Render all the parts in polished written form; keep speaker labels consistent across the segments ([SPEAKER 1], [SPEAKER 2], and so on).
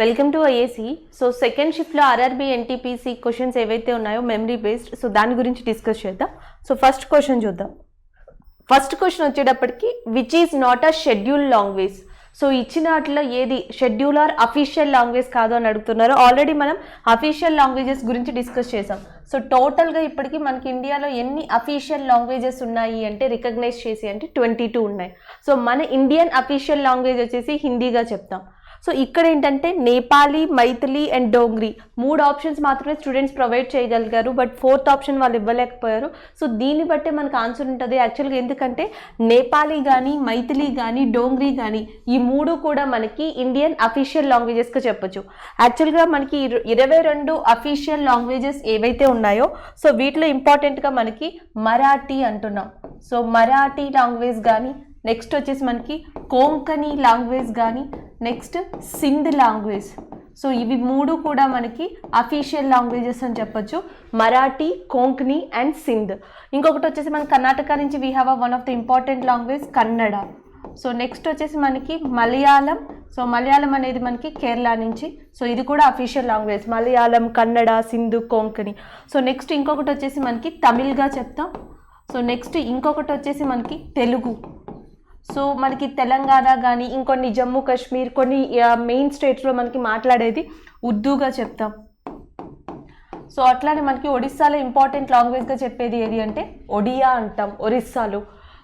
[SPEAKER 1] Welcome to IAC. So second షిఫ్ట్లో RRB NTPC questions ఏవైతే ఉన్నాయో మెమరీ బేస్డ్, సో దాని గురించి డిస్కస్ చేద్దాం. సో ఫస్ట్ క్వశ్చన్ చూద్దాం. ఫస్ట్ క్వశ్చన్ వచ్చేటప్పటికి which is not a schedule language. So ఇచ్చిన వాటిలో ఏది షెడ్యూల్ ఆర్ అఫీషియల్ లాంగ్వేజ్ కాదు అని అడుగుతున్నారు. ఆల్రెడీ మనం అఫీషియల్ లాంగ్వేజెస్ గురించి డిస్కస్ చేసాం. సో టోటల్గా ఇప్పటికీ మనకి ఇండియాలో ఎన్ని అఫీషియల్ లాంగ్వేజెస్ ఉన్నాయి అంటే రికగ్నైజ్ చేసి అంటే 22 ఉన్నాయి. సో మన ఇండియన్ అఫీషియల్ లాంగ్వేజ్ వచ్చేసి హిందీగా చెప్తాం. సో ఇక్కడ ఏంటంటే నేపాలీ, మైథిలి అండ్ డోంగ్రీ 3 ఆప్షన్స్ మాత్రమే స్టూడెంట్స్ ప్రొవైడ్ చేయగలిగారు. బట్ 4th ఆప్షన్ వాళ్ళు ఇవ్వలేకపోయారు. సో దీన్ని బట్టే మనకు ఆన్సర్ ఉంటుంది యాక్చువల్గా. ఎందుకంటే నేపాలీ కానీ, మైథిలి కానీ, డోంగ్రీ కానీ ఈ 3 కూడా మనకి ఇండియన్ అఫీషియల్ లాంగ్వేజెస్గా చెప్పొచ్చు. యాక్చువల్గా మనకి 22 అఫీషియల్ లాంగ్వేజెస్ ఏవైతే ఉన్నాయో సో వీటిలో ఇంపార్టెంట్గా మనకి మరాఠీ అంటున్నాం. సో మరాఠీ లాంగ్వేజ్ కానీ, నెక్స్ట్ వచ్చేసి మనకి కోంకణి లాంగ్వేజ్ కానీ, నెక్స్ట్ సింధ్ లాంగ్వేజ్. సో ఇవి 3 కూడా మనకి అఫీషియల్ లాంగ్వేజెస్ అని చెప్పొచ్చు. మరాఠీ, కోంకణి అండ్ సింధ్. ఇంకొకటి వచ్చేసి మన కర్ణాటక నుంచి we have one of the important language Kannada. So next వచ్చేసి మనకి మలయాళం. సో మలయాళం అనేది మనకి కేరళ నుంచి. సో ఇది కూడా official language. Malayalam, Kannada, Sindhi, Konkani. So next ఇంకొకటి వచ్చేసి మనకి తమిళ్గా చెప్తాం. సో నెక్స్ట్ ఇంకొకటి వచ్చేసి మనకి తెలుగు. సో మనకి తెలంగాణ కానీ, ఇంకొన్ని జమ్మూ కాశ్మీర్, కొన్ని మెయిన్ స్టేట్స్లో మనకి మాట్లాడేది ఉర్దూగా చెప్తాం. సో అట్లానే మనకి ఒడిస్సాలో ఇంపార్టెంట్ లాంగ్వేజ్గా చెప్పేది ఏది అంటే ఒడియా అంటాం ఒరిస్సాలో.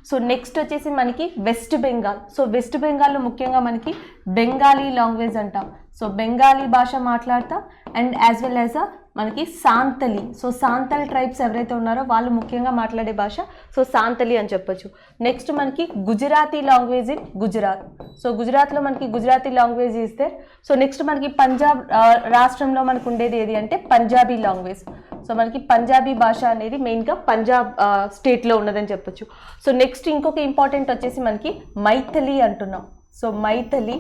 [SPEAKER 1] సో నెక్స్ట్ వచ్చేసి మనకి వెస్ట్ బెంగాల్. సో వెస్ట్ బెంగాల్లో ముఖ్యంగా మనకి బెంగాలీ లాంగ్వేజ్ అంటాం. సో బెంగాలీ భాష మాట్లాడతాం. అండ్ యాజ్ వెల్ యాజ్ మనకి సాంతలి. సో సాంతల్ ట్రైబ్స్ ఎవరైతే ఉన్నారో వాళ్ళు ముఖ్యంగా మాట్లాడే భాష సో సాంతలి అని చెప్పొచ్చు. నెక్స్ట్ మనకి Gujarati language in Gujarat. So గుజరాత్లో మనకి గుజరాతీ లాంగ్వేజ్ ఇస్తే. సో నెక్స్ట్ మనకి పంజాబ్ రాష్ట్రంలో మనకు ఉండేది ఏది అంటే పంజాబీ లాంగ్వేజ్. సో మనకి పంజాబీ భాష అనేది మెయిన్గా పంజాబ్ స్టేట్లో ఉన్నదని చెప్పొచ్చు. సో నెక్స్ట్ ఇంకొక ఇంపార్టెంట్ వచ్చేసి మనకి మైథిలి అంటున్నాం. సో మైథిలి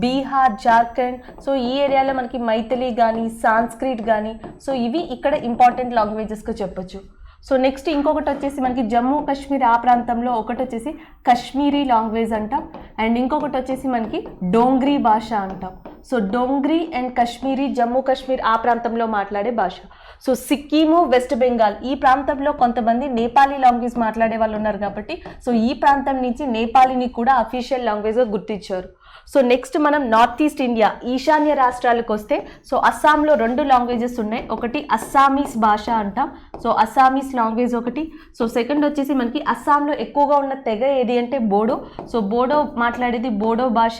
[SPEAKER 1] బీహార్, జార్ఖండ్. సో ఈ ఏరియాలో మనకి మైథిలి కానీ, సాంస్క్రిట్ కానీ, సో ఇవి ఇక్కడ ఇంపార్టెంట్ లాంగ్వేజెస్గా చెప్పొచ్చు. సో నెక్స్ట్ ఇంకొకటి వచ్చేసి మనకి జమ్మూ కాశ్మీర్ ఆ ప్రాంతంలో ఒకటి వచ్చేసి కశ్మీరీ లాంగ్వేజ్ అంటాం. అండ్ ఇంకొకటి వచ్చేసి మనకి డోంగ్రీ భాష అంటాం. సో డోంగ్రీ అండ్ కశ్మీరీ జమ్మూ కాశ్మీర్ ఆ ప్రాంతంలో మాట్లాడే భాష. సో సిక్కిము, వెస్ట్ బెంగాల్ ఈ ప్రాంతంలో కొంతమంది నేపాలీ లాంగ్వేజ్ మాట్లాడే వాళ్ళు ఉన్నారు కాబట్టి సో ఈ ప్రాంతం నుంచి నేపాలీని కూడా అఫీషియల్ లాంగ్వేజ్గా గుర్తించారు. సో నెక్స్ట్ మనం నార్త్ ఈస్ట్ ఇండియా ఈశాన్య రాష్ట్రాలకు వస్తే సో అస్సాంలో 2 లాంగ్వేజెస్ ఉన్నాయి. ఒకటి అస్సామీస్ భాష అంటాం. సో అస్సామీస్ లాంగ్వేజ్ ఒకటి. సో సెకండ్ వచ్చేసి మనకి అస్సాంలో ఎక్కువగా ఉన్న తెగ ఏది అంటే బోడో. సో బోడో మాట్లాడేది బోడో భాష.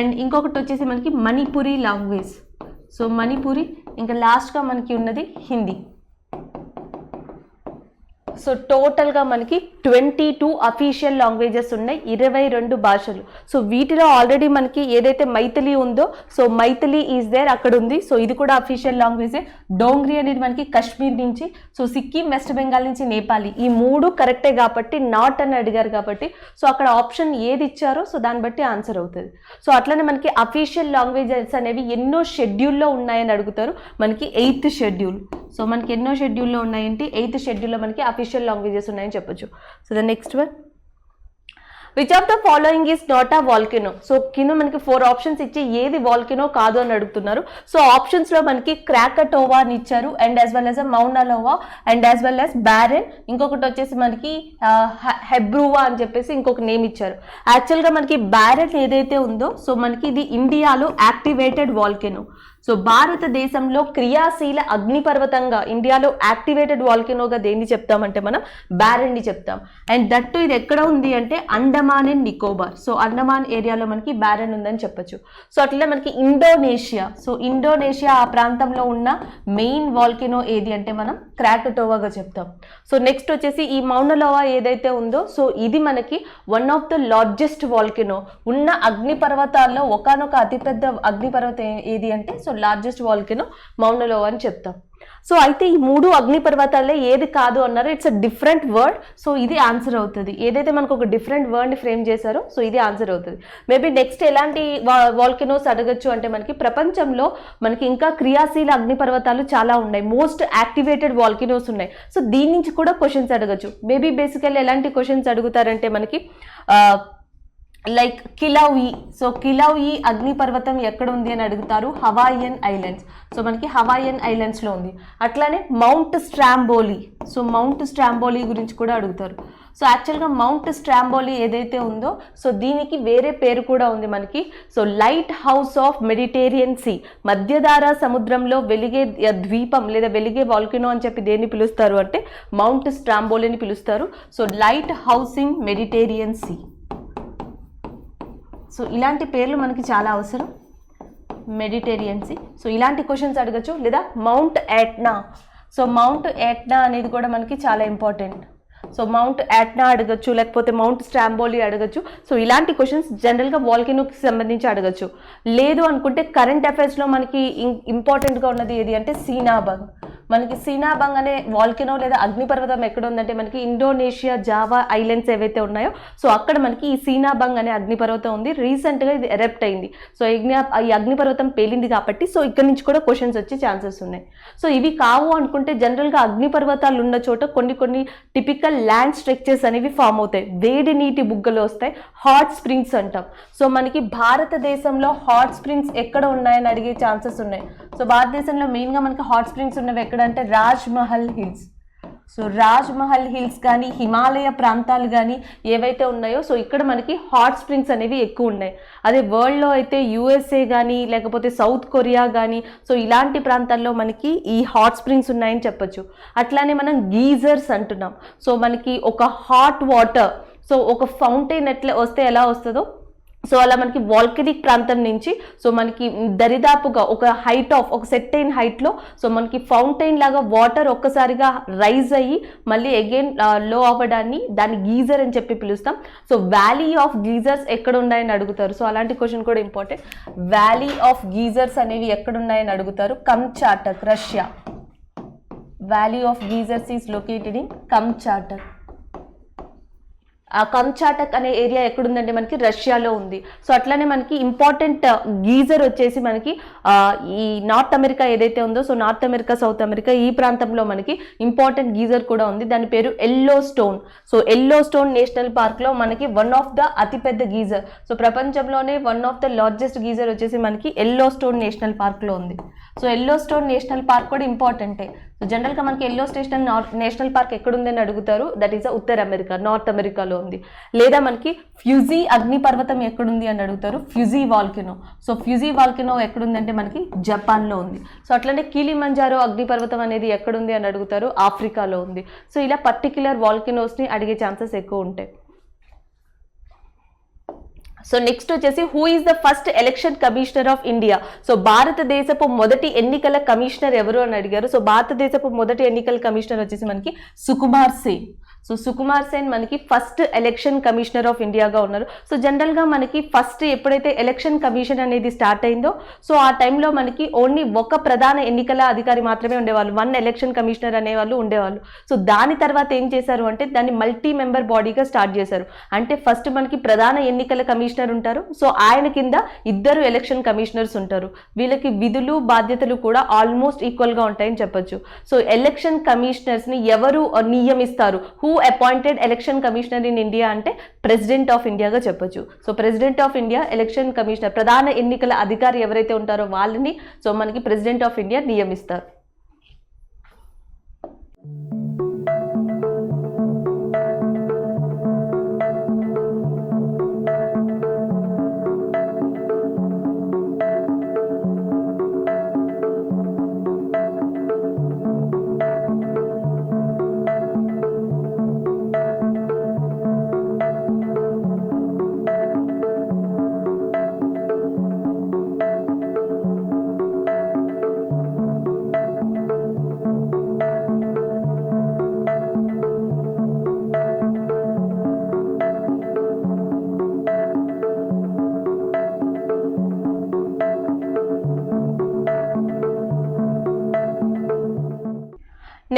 [SPEAKER 1] అండ్ ఇంకొకటి వచ్చేసి మనకి మణిపురి లాంగ్వేజ్. సో మణిపురి. ఇంకా లాస్ట్గా మనకి ఉన్నది హిందీ. సో టోటల్గా మనకి 22 అఫీషియల్ లాంగ్వేజెస్ ఉన్నాయి, 22 భాషలు. సో వీటిలో ఆల్రెడీ మనకి ఏదైతే మైథిలి ఉందో సో మైథిలి ఈజ్ దేర్ అక్కడ ఉంది. సో ఇది కూడా అఫీషియల్ లాంగ్వేజే. డోంగ్రీ అనేది మనకి కశ్మీర్ నుంచి. సో సిక్కిం, వెస్ట్ బెంగాల్ నుంచి నేపాలీ. ఈ 3 కరెక్టే కాబట్టి నాట్ అని అడిగారు కాబట్టి సో అక్కడ ఆప్షన్ ఏది ఇచ్చారో సో దాన్ని బట్టి ఆన్సర్ అవుతుంది. సో అట్లనే మనకి అఫీషియల్ లాంగ్వేజెస్ అనేవి ఎన్నో షెడ్యూల్లో ఉన్నాయని అడుగుతారు. మనకి 8th షెడ్యూల్. సో మనకి ఎన్నో షెడ్యూల్లో ఉన్నాయంటే 8th షెడ్యూల్లో మనకి అఫీషియల్ లాంగ్వేజెస్ ఉన్నాయని చెప్పొచ్చు. So the next one, which of the following is not a volcano. So కింద మనకి 4 ఆప్షన్స్ ఇచ్చి ఏది వాల్కెనో కాదు అని అడుగుతున్నారు. సో ఆప్షన్స్లో మనకి క్రాకటోవా అని ఇచ్చారు. And as well as Mauna Loa and as well as Barren. ఇంకొకటి వచ్చేసి మనకి హెబ్రూవా అని చెప్పేసి ఇంకొక నేమ్ ఇచ్చారు. యాక్చువల్గా మనకి బ్యారెన్ ఏదైతే ఉందో సో మనకి ఇది ఇండియాలో యాక్టివేటెడ్ వాల్కెనో. సో భారతదేశంలో క్రియాశీల అగ్నిపర్వతంగా ఇండియాలో యాక్టివేటెడ్ వాల్కెనోగా దేన్ని చెప్తామంటే మనం బ్యారెన్ని చెప్తాం. అండ్ దట్టు ఇది ఎక్కడ ఉంది అంటే అండమాన్ అండ్ నికోబార్. సో అండమాన్ ఏరియాలో మనకి బ్యారెన్ ఉందని చెప్పొచ్చు. సో అట్లా మనకి ఇండోనేషియా. సో ఇండోనేషియా ఆ ప్రాంతంలో ఉన్న మెయిన్ వాల్కెనో ఏది అంటే మనం క్రాకటోవాగా చెప్తాం. సో నెక్స్ట్ వచ్చేసి ఈ మౌనలోవా ఏదైతే ఉందో సో ఇది మనకి one of the largest volcano. ఉన్న అగ్నిపర్వతాల్లో ఒకనొక అతిపెద్ద అగ్నిపర్వతం ఏది అంటే సో లార్జెస్ట్ వాల్కెనో మౌనలోవా అని చెప్తాం. సో అయితే ఈ 3 అగ్నిపర్వతాల్లో ఏది కాదు అన్నారు. It's a different word. So ఇది ఆన్సర్ అవుతుంది. ఏదైతే మనకు ఒక డిఫరెంట్ వర్డ్ని ఫ్రేమ్ చేశారో సో ఇది ఆన్సర్ అవుతుంది. మేబీ నెక్స్ట్ ఎలాంటి వాల్కెనోస్ అడగచ్చు అంటే మనకి ప్రపంచంలో మనకి ఇంకా క్రియాశీల అగ్నిపర్వతాలు చాలా ఉన్నాయి. మోస్ట్ యాక్టివేటెడ్ వాల్కెనోస్ ఉన్నాయి. సో దీని నుంచి కూడా క్వశ్చన్స్ అడగచ్చు. మేబీ బేసికల్లీ ఎలాంటి క్వశ్చన్స్ అడుగుతారంటే మనకి లైక్ కిలౌయి. సో కిలౌయి అగ్నిపర్వతం ఎక్కడ ఉంది అని అడుగుతారు, హవాయియన్ ఐలాండ్స్. సో మనకి హవాయియన్ ఐలాండ్స్లో ఉంది. అట్లానే mount Stromboli. So mount Stromboli గురించి కూడా అడుగుతారు. సో యాక్చువల్గా మౌంట్ స్ట్రాంబోలి ఏదైతే ఉందో సో దీనికి వేరే పేరు కూడా ఉంది మనకి. So lighthouse of Mediterranean sea, మధ్యధారా సముద్రంలో వెలిగే ద్వీపం లేదా వెలిగే వాల్కనో అని చెప్పి దేన్ని పిలుస్తారు అంటే మౌంట్ స్ట్రాంబోలిని పిలుస్తారు. So lighthouse in Mediterranean sea. So ఇలాంటి పేర్లు మనకి చాలా అవసరం, మెడిటేరియన్ సీ. సో ఇలాంటి క్వశ్చన్స్ అడగచ్చు. లేదా Mount Etna. So Mount Etna అనేది కూడా మనకి చాలా ఇంపార్టెంట్. సో మౌంట్ ఎట్నా అడగచ్చు, లేకపోతే మౌంట్ స్ట్రాంబోలి అడగచ్చు. సో ఇలాంటి క్వశ్చన్స్ జనరల్గా వాల్కనోకి సంబంధించి అడగచ్చు. లేదు అనుకుంటే కరెంట్ అఫైర్స్లో మనకి ఇంపార్టెంట్గా ఉన్నది ఏది అంటే సీనాబంగ్. మనకి సీనాబంగ్ అనే వాల్కనో లేదా అగ్నిపర్వతం ఎక్కడ ఉందంటే మనకి ఇండోనేషియా జావా ఐలాండ్స్ ఏవైతే ఉన్నాయో సో అక్కడ మనకి ఈ సీనాబంగ్ అనే అగ్నిపర్వతం ఉంది. రీసెంట్గా ఇది ఎరప్ట్ అయింది. సో ఈ అగ్నిపర్వతం పేలింది కాబట్టి సో ఇక్కడ నుంచి కూడా క్వశ్చన్స్ వచ్చే ఛాన్సెస్ ఉన్నాయి. సో ఇవి కావు అనుకుంటే జనరల్గా అగ్నిపర్వతాలు ఉన్న చోట కొన్ని టిపికల్ ల్యాండ్ స్ట్రక్చర్స్ అనేవి ఫామ్ అవుతాయి. వేడి నీటి బుగ్గలు వస్తాయి, హాట్ స్ప్రింగ్స్ అంటాం. సో మనకి భారతదేశంలో హాట్ స్ప్రింగ్స్ ఎక్కడ ఉన్నాయని అడిగే ఛాన్సెస్ ఉన్నాయి. సో భారతదేశంలో మెయిన్గా మనకి హాట్ స్ప్రింగ్స్ ఉన్నవి ఎక్కడంటే Rajmahal hills. So Rajmahal hills కానీ హిమాలయ ప్రాంతాలు కానీ ఏవైతే ఉన్నాయో సో ఇక్కడ మనకి హాట్ స్ప్రింగ్స్ అనేవి ఎక్కువ ఉన్నాయి. అదే వరల్డ్లో అయితే యూఎస్ఏ కానీ లేకపోతే సౌత్ కొరియా కానీ సో ఇలాంటి ప్రాంతాల్లో మనకి ఈ హాట్ స్ప్రింగ్స్ ఉన్నాయని చెప్పొచ్చు. అట్లానే మనం గీజర్స్ అంటున్నాం. సో మనకి ఒక హాట్ వాటర్, సో ఒక ఫౌంటైన్ ఎట్లా వస్తే ఎలా వస్తుందో సో అలా మనకి వాల్కనిక్ ప్రాంతం నుంచి సో మనకి దరిదాపుగా ఒక హైట్ ఆఫ్ ఒక సెట్ అయిన హైట్లో సో మనకి ఫౌంటైన్ లాగా వాటర్ ఒక్కసారిగా రైజ్ అయ్యి మళ్ళీ అగైన్ లో అవ్వడాన్ని దాన్ని గీజర్ అని చెప్పి పిలుస్తాం. సో వ్యాలీ ఆఫ్ గీజర్స్ ఎక్కడ ఉన్నాయని అడుగుతారు. సో అలాంటి క్వశ్చన్ కూడా ఇంపార్టెంట్. వ్యాలీ ఆఫ్ గీజర్స్ అనేవి ఎక్కడ ఉన్నాయని అడుగుతారు, Kamchatka, Russia. Valley of geysers is located in Kamchatka. ఆ కమ్చాటక్ అనే ఏరియా ఎక్కడుందంటే మనకి రష్యాలో ఉంది. సో అట్లానే మనకి ఇంపార్టెంట్ గీజర్ వచ్చేసి మనకి ఈ నార్త్ అమెరికా ఏదైతే ఉందో so North America, South America ఈ ప్రాంతంలో మనకి ఇంపార్టెంట్ గీజర్ కూడా ఉంది. దాని పేరు Yellowstone. So Yellowstone National పార్క్లో మనకి వన్ ఆఫ్ ద అతిపెద్ద గీజర్, సో ప్రపంచంలోనే one of the largest geyser వచ్చేసి మనకి ఎల్లో స్టోన్ నేషనల్ పార్క్లో ఉంది. So Yellowstone National Park కూడా ఇంపార్టెంటే. సో జనరల్గా మనకి ఎల్లో స్టేషన్ నేషనల్ పార్క్ ఎక్కడుందని అడుగుతారు, దట్ ఈస్ ఉత్తర అమెరికా, నార్త్ అమెరికాలో ఉంది. లేదా మనకి ఫ్యూజీ అగ్నిపర్వతం ఎక్కడుంది అని అడుగుతారు, Fuji volcano. So Fuji volcano ఎక్కడుందంటే మనకి జపాన్లో ఉంది. సో అట్లనే కిలిమంజారో అగ్నిపర్వతం అనేది ఎక్కడుంది అని అడుగుతారు, ఆఫ్రికాలో ఉంది. సో ఇలా పర్టిక్యులర్ వాల్కనోస్ని అడిగే ఛాన్సెస్ ఎక్కువ ఉంటాయి. సో నెక్స్ట్ వచ్చేసి who is the first election commissioner of India. So భారతదేశపు మొదటి ఎన్నికల కమిషనర్ ఎవరు అని అడిగారు. సో భారతదేశపు మొదటి ఎన్నికల కమిషనర్ వచ్చేసి మనకి సుకుమార్ సేన్. సో సుకుమార్ సేన్ మనకి ఫస్ట్ ఎలక్షన్ కమిషనర్ ఆఫ్ ఇండియాగా ఉన్నారు. సో జనరల్గా మనకి ఫస్ట్ ఎప్పుడైతే ఎలక్షన్ కమిషన్ అనేది స్టార్ట్ అయిందో సో ఆ టైంలో మనకి ఓన్లీ ఒక ప్రధాన ఎన్నికల అధికారి మాత్రమే ఉండేవాళ్ళు, వన్ ఎలక్షన్ కమిషనర్ అనేవాళ్ళు ఉండేవాళ్ళు. సో దాని తర్వాత ఏం చేశారు అంటే దాన్ని మల్టీ మెంబర్ బాడీగా స్టార్ట్ చేశారు. అంటే ఫస్ట్ మనకి ప్రధాన ఎన్నికల కమిషనర్ ఉంటారు. సో ఆయన కింద ఇద్దరు ఎలక్షన్ కమిషనర్స్ ఉంటారు. వీళ్ళకి విధులు బాధ్యతలు కూడా ఆల్మోస్ట్ ఈక్వల్గా ఉంటాయని చెప్పొచ్చు. సో ఎలక్షన్ కమిషనర్స్ని ఎవరు నియమిస్తారు, who appointed election commissioner in India అంటే ప్రెసిడెంట్ ఆఫ్ ఇండియాగా చెప్పొచ్చు. So President of India election commissioner, ప్రధాన ఎన్నికల అధికారి ఎవరైతే ఉంటారో వాళ్ళని సో మనకి ప్రెసిడెంట్ ఆఫ్ ఇండియా నియమిస్తారు.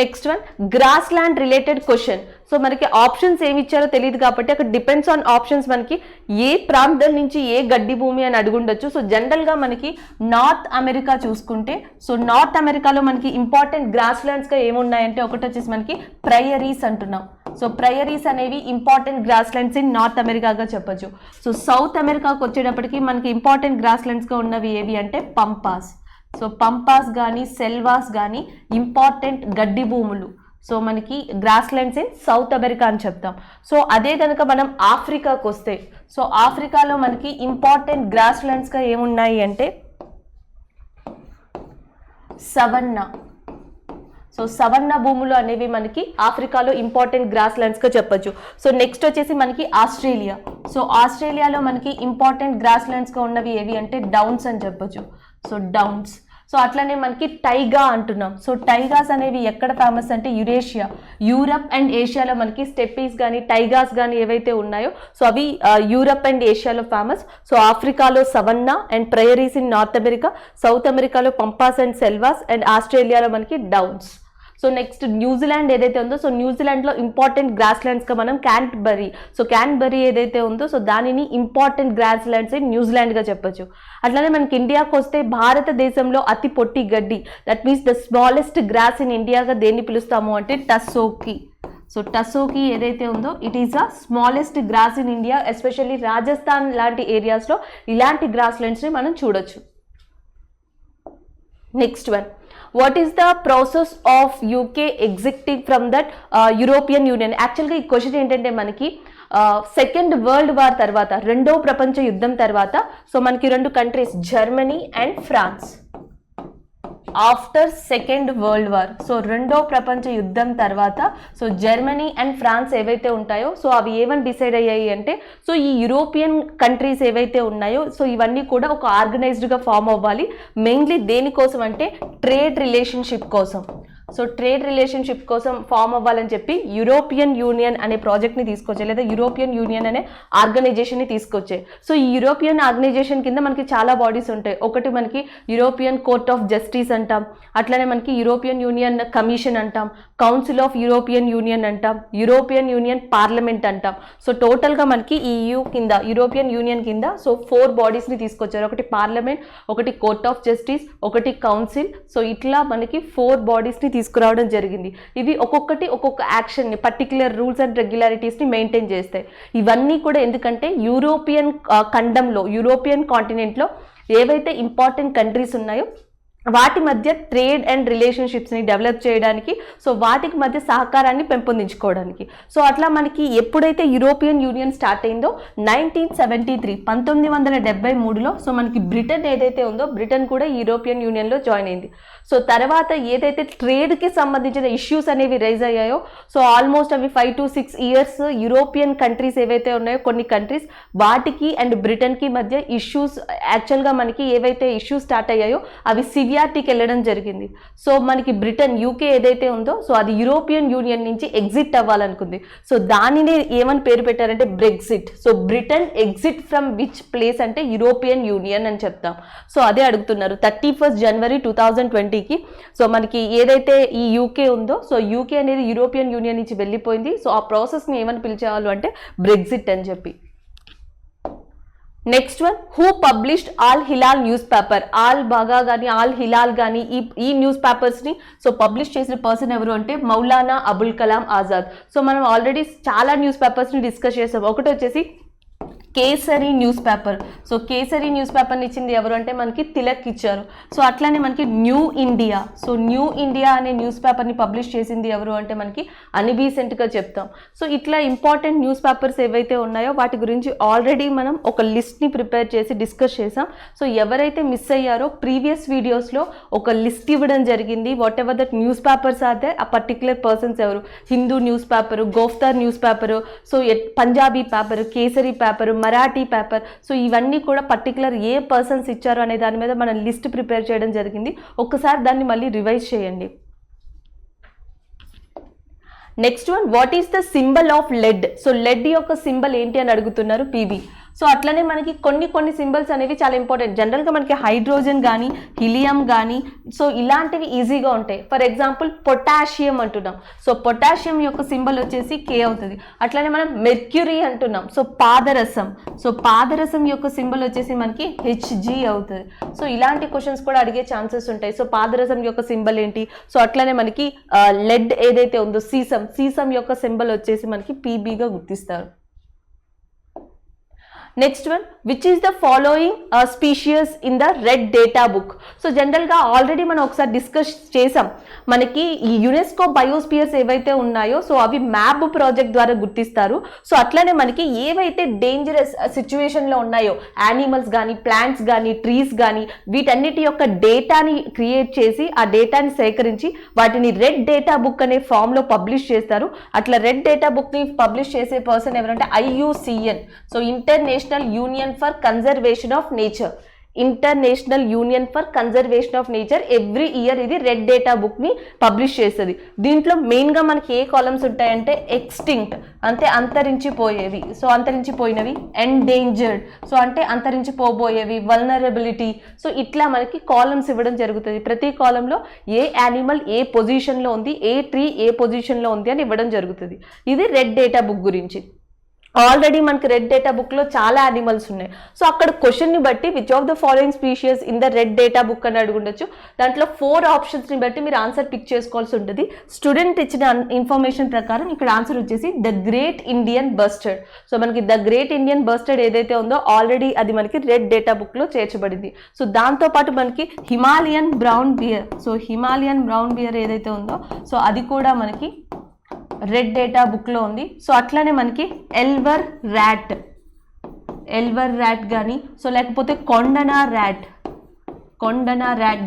[SPEAKER 1] Next one grassland related question. So మనకి ఆప్షన్స్ ఏమి ఇచ్చారో తెలియదు కాబట్టి అక్కడ డిపెండ్స్ ఆన్ ఆప్షన్స్ మనకి ఏ ప్రాంతం నుంచి ఏ గడ్డి భూమి అని అడుగుండొచ్చు. సో జనరల్గా మనకి నార్త్ అమెరికా చూసుకుంటే, సో నార్త్ అమెరికాలో మనకి ఇంపార్టెంట్ గ్రాస్ ల్యాండ్స్గా ఏమున్నాయంటే ఒకటి వచ్చేసి మనకి ప్రైయరీస్ అంటున్నాం. సో ప్రైయరీస్ అనేవి important grasslands in north అమెరికాగా చెప్పొచ్చు. సో సౌత్ అమెరికాకు వచ్చేటప్పటికి మనకి ఇంపార్టెంట్ గ్రాస్ ల్యాండ్స్గా ఉన్నవి ఏవి అంటే పంపాస్. సో పంపాస్ కానీ సెల్వాస్ కానీ ఇంపార్టెంట్ గడ్డి భూములు. సో మనకి grass lands in south America అని చెప్తాం. సో అదే కనుక మనం ఆఫ్రికాకు వస్తే, సో ఆఫ్రికాలో మనకి ఇంపార్టెంట్ గ్రాస్ ల్యాండ్స్గా ఏమున్నాయి అంటే సవన్నా. సో సవన్నా భూములు అనేవి మనకి ఆఫ్రికాలో ఇంపార్టెంట్ గ్రాస్ ల్యాండ్స్గా చెప్పొచ్చు. సో నెక్స్ట్ వచ్చేసి మనకి ఆస్ట్రేలియా. సో ఆస్ట్రేలియాలో మనకి ఇంపార్టెంట్ గ్రాస్ ల్యాండ్స్గా ఉన్నవి ఏవి అంటే డౌన్స్ అని చెప్పొచ్చు. So downs. సో అట్లనే మనకి టైగా అంటున్నాం. సో టైగాస్ అనేవి ఎక్కడ ఫేమస్ అంటే యురేషియా, యూరప్ అండ్ ఏషియాలో మనకి స్టెప్పీస్ కానీ టైగాస్ కానీ ఏవైతే ఉన్నాయో సో అవి యూరప్ అండ్ ఏషియాలో ఫేమస్. సో ఆఫ్రికాలో savanna and prairies in north America, south అమెరికాలో పంపాస్ అండ్ సెల్వాస్, అండ్ ఆస్ట్రేలియాలో మనకి డౌన్స్. సో నెక్స్ట్ న్యూజిలాండ్ ఏదైతే ఉందో, సో న్యూజిలాండ్లో ఇంపార్టెంట్ గ్రాస్ ల్యాండ్స్గా మనం క్యాన్బరీ. సో క్యాన్బరీ ఏదైతే ఉందో సో దానిని ఇంపార్టెంట్ గ్రాస్ ల్యాండ్స్ ఇన్ న్యూజిలాండ్గా చెప్పొచ్చు. అట్లానే మనకి ఇండియాకి వస్తే భారతదేశంలో అతి పొట్టి గడ్డి, that means the smallest grass in ఇండియాగా దేన్ని పిలుస్తాము అంటే టసోకి. సో టసోకి ఏదైతే ఉందో it is a smallest grass in India. Especially Rajasthan లాంటి ఏరియాస్లో ఇలాంటి గ్రాస్ ల్యాండ్స్ని మనం చూడొచ్చు. Next one, what is the process of UK exiting from that European union. యాక్చువల్గా ఈ క్వశ్చన్ ఏంటంటే మనకి సెకండ్ వరల్డ్ వార్ తర్వాత, రెండవ ప్రపంచ యుద్ధం తర్వాత సో మనకి రెండు countries Germany and France after Second World War. So రెండో ప్రపంచ యుద్ధం తర్వాత సో జర్మనీ అండ్ ఫ్రాన్స్ ఏవైతే ఉంటాయో సో అవి ఏమని డిసైడ్ అయ్యాయి అంటే సో ఈ యూరోపియన్ కంట్రీస్ ఏవైతే ఉన్నాయో సో ఇవన్నీ కూడా ఒక ఆర్గనైజ్డ్గా ఫామ్ అవ్వాలి. మెయిన్లీ దేనికోసం అంటే ట్రేడ్ రిలేషన్షిప్ కోసం. సో ట్రేడ్ రిలేషన్షిప్ కోసం ఫామ్ అవ్వాలని చెప్పి యూరోపియన్ యూనియన్ అనే ప్రాజెక్ట్ని తీసుకొచ్చాయి, లేదా యూరోపియన్ యూనియన్ అనే ఆర్గనైజేషన్ని తీసుకొచ్చాయి. సో ఈ యూరోపియన్ ఆర్గనైజేషన్ కింద మనకి చాలా బాడీస్ ఉంటాయి. ఒకటి మనకి యూరోపియన్ కోర్ట్ ఆఫ్ జస్టిస్ అంటాం, అట్లనే మనకి యూరోపియన్ యూనియన్ కమిషన్ అంటాం, కౌన్సిల్ ఆఫ్ యూరోపియన్ యూనియన్ అంటాం, యూరోపియన్ యూనియన్ పార్లమెంట్ అంటాం. సో టోటల్గా మనకి ఈ EU కింద, యూరోపియన్ యూనియన్ కింద సో 4 బాడీస్ని తీసుకొచ్చారు. ఒకటి పార్లమెంట్, ఒకటి కోర్ట్ ఆఫ్ జస్టిస్, ఒకటి కౌన్సిల్. సో ఇట్లా మనకి 4 బాడీస్ని తీసుకురావడం జరిగింది. ఇవి ఒక్కొక్కటి ఒక్కొక్క యాక్షన్ని, పర్టిక్యులర్ రూల్స్ అండ్ రెగ్యులారిటీస్ని మెయింటైన్ చేస్తాయి. ఇవన్నీ కూడా ఎందుకంటే యూరోపియన్ ఖండంలో, యూరోపియన్ కాంటినెంట్లో ఏవైతే ఇంపార్టెంట్ కంట్రీస్ ఉన్నాయో వాటి మధ్య ట్రేడ్ అండ్ రిలేషన్షిప్స్ని డెవలప్ చేయడానికి, సో వాటికి మధ్య సహకారాన్ని పెంపొందించుకోవడానికి. సో అట్లా మనకి ఎప్పుడైతే యూరోపియన్ యూనియన్ స్టార్ట్ అయిందో 1973 1973లో సో మనకి బ్రిటన్ ఏదైతే ఉందో బ్రిటన్ కూడా యూరోపియన్ యూనియన్లో జాయిన్ అయింది. సో తర్వాత ఏదైతే ట్రేడ్కి సంబంధించిన ఇష్యూస్ అనేవి రైజ్ అయ్యాయో సో ఆల్మోస్ట్ అవి 5 to 6 ఇయర్స్ యూరోపియన్ కంట్రీస్ ఏవైతే ఉన్నాయో కొన్ని కంట్రీస్ వాటికి అండ్ బ్రిటన్కి మధ్య ఇష్యూస్, యాక్చువల్గా మనకి ఏవైతే ఇష్యూస్ స్టార్ట్ అయ్యాయో అవి సివియారిటీకి వెళ్ళడం జరిగింది. సో మనకి బ్రిటన్, యూకే ఏదైతే ఉందో సో అది యూరోపియన్ యూనియన్ నుంచి ఎగ్జిట్ అవ్వాలనుకుంది. సో దానిని ఏమని పేరు పెట్టారంటే Brexit. So Britain exit from which place అంటే యూరోపియన్ యూనియన్ అని చెప్తాం. సో అదే అడుగుతున్నారు 31 జనవరి 2020కి. సో మనకి ఏదైతే ఈ యూకే ఉందో సో యూకే అనేది యూరోపియన్ యూనియన్ నుంచి వెళ్ళిపోయింది. సో ఆ ప్రాసెస్ని ఏమని పిలిచేవాళ్ళు అంటే బ్రెగ్జిట్ అని చెప్పి. Next one, who published all Hilal news paper. All బాగా కానీ ఆల్ హిలాల్ కానీ ఈ న్యూస్ పేపర్స్ని సో పబ్లిష్ చేసిన పర్సన్ ఎవరు అంటే మౌలానా అబుల్ కలాం ఆజాద్. సో మనం ఆల్రెడీ చాలా న్యూస్ పేపర్స్ని డిస్కస్ చేసాం. ఒకటి వచ్చేసి kesari news paper. So kesari news పేపర్ని ఇచ్చింది ఎవరు అంటే మనకి తిలక్ ఇచ్చారు. సో అట్లానే మనకి new India. So new India అనే న్యూస్ పేపర్ని పబ్లిష్ చేసింది ఎవరు అంటే మనకి అనిబీసెంట్గా చెప్తాం. సో ఇట్లా ఇంపార్టెంట్ న్యూస్ పేపర్స్ ఏవైతే ఉన్నాయో వాటి గురించి ఆల్రెడీ మనం ఒక లిస్ట్ని ప్రిపేర్ చేసి డిస్కస్ చేసాం. సో ఎవరైతే మిస్ అయ్యారో ప్రీవియస్ వీడియోస్లో ఒక లిస్ట్ ఇవ్వడం జరిగింది. Whatever that newspapers are ఆ పర్టిక్యులర్ పర్సన్స్ ఎవరు, Hindu newspaper, Goftar newspaper, so Punjabi paper, Kesari paper, Marathi paper. So ఇవన్నీ కూడా పర్టికులర్ ఏ పర్సన్స్ ఇచ్చారు అనే దాని మీద మనం లిస్ట్ ప్రిపేర్ చేయడం జరిగింది. ఒక్కసారి దాన్ని మళ్ళీ రివైజ్ చేయండి. Next one, what is the symbol of lead. So lead యొక్క సింబల్ ఏంటి అని అడుగుతున్నారు PV. సో అట్లనే మనకి కొన్ని సింబల్స్ అనేవి చాలా ఇంపార్టెంట్. జనరల్గా మనకి హైడ్రోజన్ కానీ హీలియం కానీ సో ఇలాంటివి ఈజీగా ఉంటాయి. ఫర్ ఎగ్జాంపుల్ పొటాషియం అంటున్నాం, సో పొటాషియం యొక్క సింబల్ వచ్చేసి కే అవుతుంది. అట్లనే మనం మెర్క్యూరీ అంటున్నాం, సో పాదరసం, సో పాదరసం యొక్క సింబల్ వచ్చేసి మనకి హెచ్జి అవుతుంది. సో ఇలాంటి క్వశ్చన్స్ కూడా అడిగే ఛాన్సెస్ ఉంటాయి. సో పాదరసం యొక్క సింబల్ ఏంటి? సో అట్లనే మనకి లెడ్ ఏదైతే ఉందో సీసం యొక్క సింబల్ వచ్చేసి మనకి పీబీగా గుర్తిస్తారు. Next one, which is the following spacious in the red data book? So జనరల్గా ఆల్రెడీ మనం ఒకసారి డిస్కస్ చేసాం. మనకి ఈ యునెస్కో బయోస్పియర్స్ ఏవైతే ఉన్నాయో సో అవి మ్యాప్ ప్రాజెక్ట్ ద్వారా గుర్తిస్తారు. సో అట్లనే మనకి ఏవైతే డేంజరస్ సిచ్యువేషన్లో ఉన్నాయో యానిమల్స్ కానీ ప్లాంట్స్ కానీ ట్రీస్ కానీ వీటన్నిటి యొక్క డేటాని క్రియేట్ చేసి ఆ డేటాని సేకరించి వాటిని రెడ్ డేటా బుక్ అనే ఫామ్లో పబ్లిష్ చేస్తారు. అట్లా రెడ్ డేటా బుక్ని పబ్లిష్ చేసే పర్సన్ ఎవరంటే IUCN, so international union for conservation of nature. International union for conservation of nature every year ఇది రెడ్ డేటా బుక్ ని పబ్లిష్ చేస్తుంది. దీంట్లో మెయిన్ గా మనకి ఏ కాలమ్స్ ఉంటాయంటే ఎక్స్టింక్ట్ అంటే అంతరించిపోయేవి, సో అంతరించిపోయినవి, ఎండేంజర్డ్ సో అంటే అంతరించిపోబోయేవి, వల్నరబిలిటీ, సో ఇట్లా మనకి కాలమ్స్ ఇవ్వడం జరుగుతుంది. ప్రతి కాలంలో ఏ యానిమల్ ఏ పొజిషన్ లో ఉంది, ఏ ట్రీ ఏ పొజిషన్ లో ఉంది అని ఇవ్వడం జరుగుతుంది. ఇది రెడ్ డేటా బుక్ గురించి. ఆల్రెడీ మనకి రెడ్ డేటా బుక్లో చాలా యానిమల్స్ ఉన్నాయి. సో అక్కడ క్వశ్చన్ని బట్టి which of the following spacious in the red data book అని అడుగుండొచ్చు. దాంట్లో 4 ఆప్షన్స్ని బట్టి మీరు ఆన్సర్ పిక్ చేసుకోవాల్సి ఉంటుంది. స్టూడెంట్ ఇచ్చిన ఇన్ఫర్మేషన్ ప్రకారం ఇక్కడ ఆన్సర్ వచ్చేసి the great Indian bustard. So మనకి ద గ్రేట్ ఇండియన్ బస్టర్డ్ ఏదైతే ఉందో ఆల్రెడీ అది మనకి రెడ్ డేటా బుక్లో చేర్చబడింది. సో దాంతోపాటు మనకి Himalayan brown bear, so Himalayan brown bear ఏదైతే ఉందో సో అది కూడా మనకి రెడ్ డేటా బుక్లో ఉంది. సో అట్లానే మనకి ఎల్వర్ ర్యాట్ కానీ సో లేకపోతే కొండనా ర్యాట్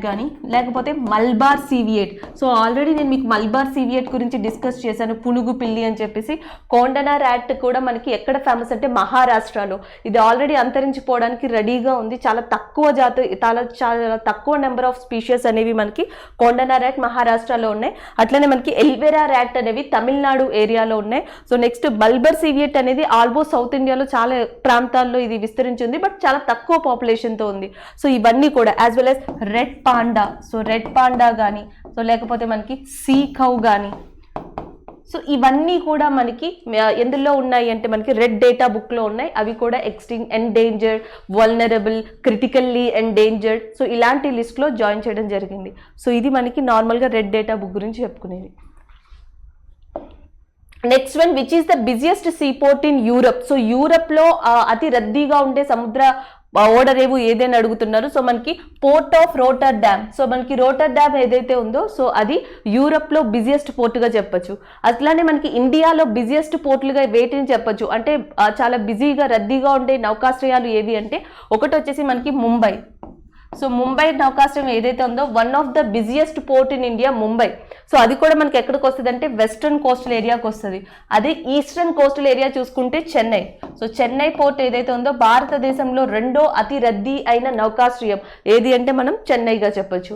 [SPEAKER 1] కానీ లేకపోతే మల్బార్ సివియేట్. సో ఆల్రెడీ నేను మీకు మల్బార్ సివియేట్ గురించి డిస్కస్ చేశాను, పునుగు పిల్లి అని చెప్పేసి. కొండనా ర్యాట్ కూడా మనకి ఎక్కడ ఫేమస్ అంటే మహారాష్ట్రలో. ఇది ఆల్రెడీ అంతరించిపోవడానికి రెడీగా ఉంది. చాలా తక్కువ నెంబర్ ఆఫ్ స్పీషియస్ అనేవి మనకి కొండనా ర్యాట్ మహారాష్ట్రలో ఉన్నాయి. అట్లనే మనకి ఎల్వెరా ర్యాట్ అనేవి తమిళనాడు ఏరియాలో ఉన్నాయి. సో నెక్స్ట్ మల్బార్ సివియేట్ అనేది ఆల్మోస్ట్ సౌత్ ఇండియాలో చాలా ప్రాంతాల్లో ఇది విస్తరించింది, బట్ చాలా తక్కువ పాపులేషన్తో ఉంది. సో ఇవన్నీ కూడా as well as red panda, so red panda కానీ సో లేకపోతే మనకి సీ కౌ కానీ సో ఇవన్నీ కూడా మనకి ఎందులో ఉన్నాయి అంటే మనకి రెడ్ డేటా బుక్లో ఉన్నాయి. అవి కూడా extinct, endangered, vulnerable, critically endangered so ఇలాంటి లిస్ట్లో జాయిన్ చేయడం జరిగింది. సో ఇది మనకి నార్మల్గా రెడ్ డేటా బుక్ గురించి చెప్పుకునేది. Next one, which is the busiest seaport in Europe? So యూరప్లో అతి రద్దీగా ఉండే సముద్ర ఓడరేవు ఏదైనా అడుగుతున్నారు. సో మనకి port of Rotterdam, so మనకి రోటర్ డ్యామ్ ఏదైతే ఉందో సో అది యూరప్లో బిజియెస్ట్ పోర్టుగా చెప్పొచ్చు. అట్లానే మనకి ఇండియాలో బిజియెస్ట్ పోర్టులుగా వేటిని చెప్పొచ్చు అంటే చాలా బిజీగా రద్దీగా ఉండే నౌకాశ్రయాలు ఏవి అంటే ఒకటి వచ్చేసి మనకి ముంబై. సో ముంబై నౌకాశ్రయం ఏదైతే ఉందో one of the busiest port in India Mumbai. So అది కూడా మనకి ఎక్కడికి వస్తుంది అంటే వెస్ట్రన్ కోస్టల్ ఏరియాకి వస్తుంది. అదే ఈస్టర్న్ కోస్టల్ ఏరియా చూసుకుంటే చెన్నై. సో చెన్నై పోర్ట్ ఏదైతే ఉందో భారతదేశంలో 2వ అతి రద్దీ అయిన నౌకాశ్రయం ఏది అంటే మనం చెన్నైగా చెప్పొచ్చు.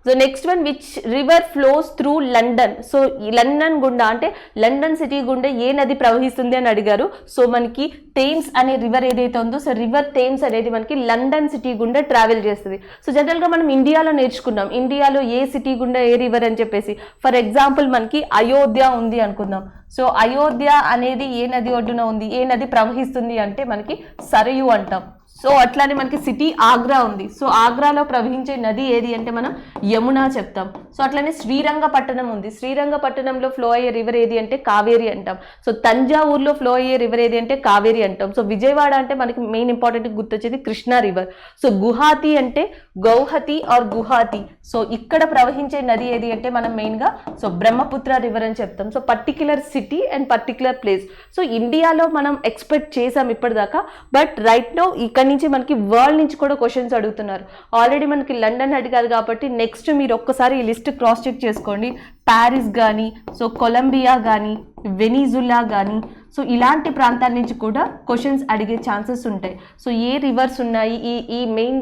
[SPEAKER 1] So next one, which river flows through London? So ఈ లండన్ గుండా అంటే లండన్ సిటీ గుండా ఏ నది ప్రవహిస్తుంది అని అడిగారు. సో మనకి థేమ్స్ అనే రివర్ ఏదైతే ఉందో సో రివర్ థేమ్స్ అనేది మనకి లండన్ సిటీ గుండా ట్రావెల్ చేస్తుంది. సో జనరల్గా మనం ఇండియాలో నేర్చుకున్నాం, ఇండియాలో ఏ సిటీ గుండా ఏ రివర్ అని చెప్పేసి. ఫర్ ఎగ్జాంపుల్ మనకి అయోధ్య ఉంది అనుకుందాం. సో అయోధ్య అనేది ఏ నది ఒడ్డున ఉంది, ఏ నది ప్రవహిస్తుంది అంటే మనకి సరయు అంటాం. సో అట్లానే మనకి సిటీ ఆగ్రా ఉంది. సో ఆగ్రాలో ప్రవహించే నది ఏది అంటే మనం యమునా చెప్తాం. సో అట్లానే శ్రీరంగపట్టణం ఉంది. శ్రీరంగపట్టణంలో ఫ్లో అయ్యే రివర్ ఏది అంటే కావేరి అంటాం. సో తంజావూరులో ఫ్లో అయ్యే రివర్ ఏది అంటే కావేరి అంటాం. సో విజయవాడ అంటే మనకి మెయిన్ ఇంపార్టెంట్ గుర్తొచ్చేది కృష్ణా రివర్. సో గుహాతి అంటే గౌహతి ఆర్ గుహాతి. సో ఇక్కడ ప్రవహించే నది ఏది అంటే మనం మెయిన్గా సో బ్రహ్మపుత్ర రివర్ అని చెప్తాం. So particular city and particular place. So ఇండియాలో మనం ఎక్స్పెక్ట్ చేసాం ఇప్పటిదాకా, బట్ రైట్ నో ఇక్కడ నుంచి మనకి వరల్డ్ నుంచి కూడా క్వశ్చన్స్ అడుగుతున్నారు. ఆల్రెడీ మనకి లండన్ అడిగారు కాబట్టి నెక్స్ట్ మీరు ఒక్కసారి ఈ లిస్ట్ క్రాస్ చెక్ చేసుకోండి. ప్యారిస్ కానీ సో కొలంబియా కానీ వెనిజులా కానీ సో ఇలాంటి ప్రాంతాల నుంచి కూడా క్వశ్చన్స్ అడిగే ఛాన్సెస్ ఉంటాయి. సో ఏ రివర్స్ ఉన్నాయి ఈ మెయిన్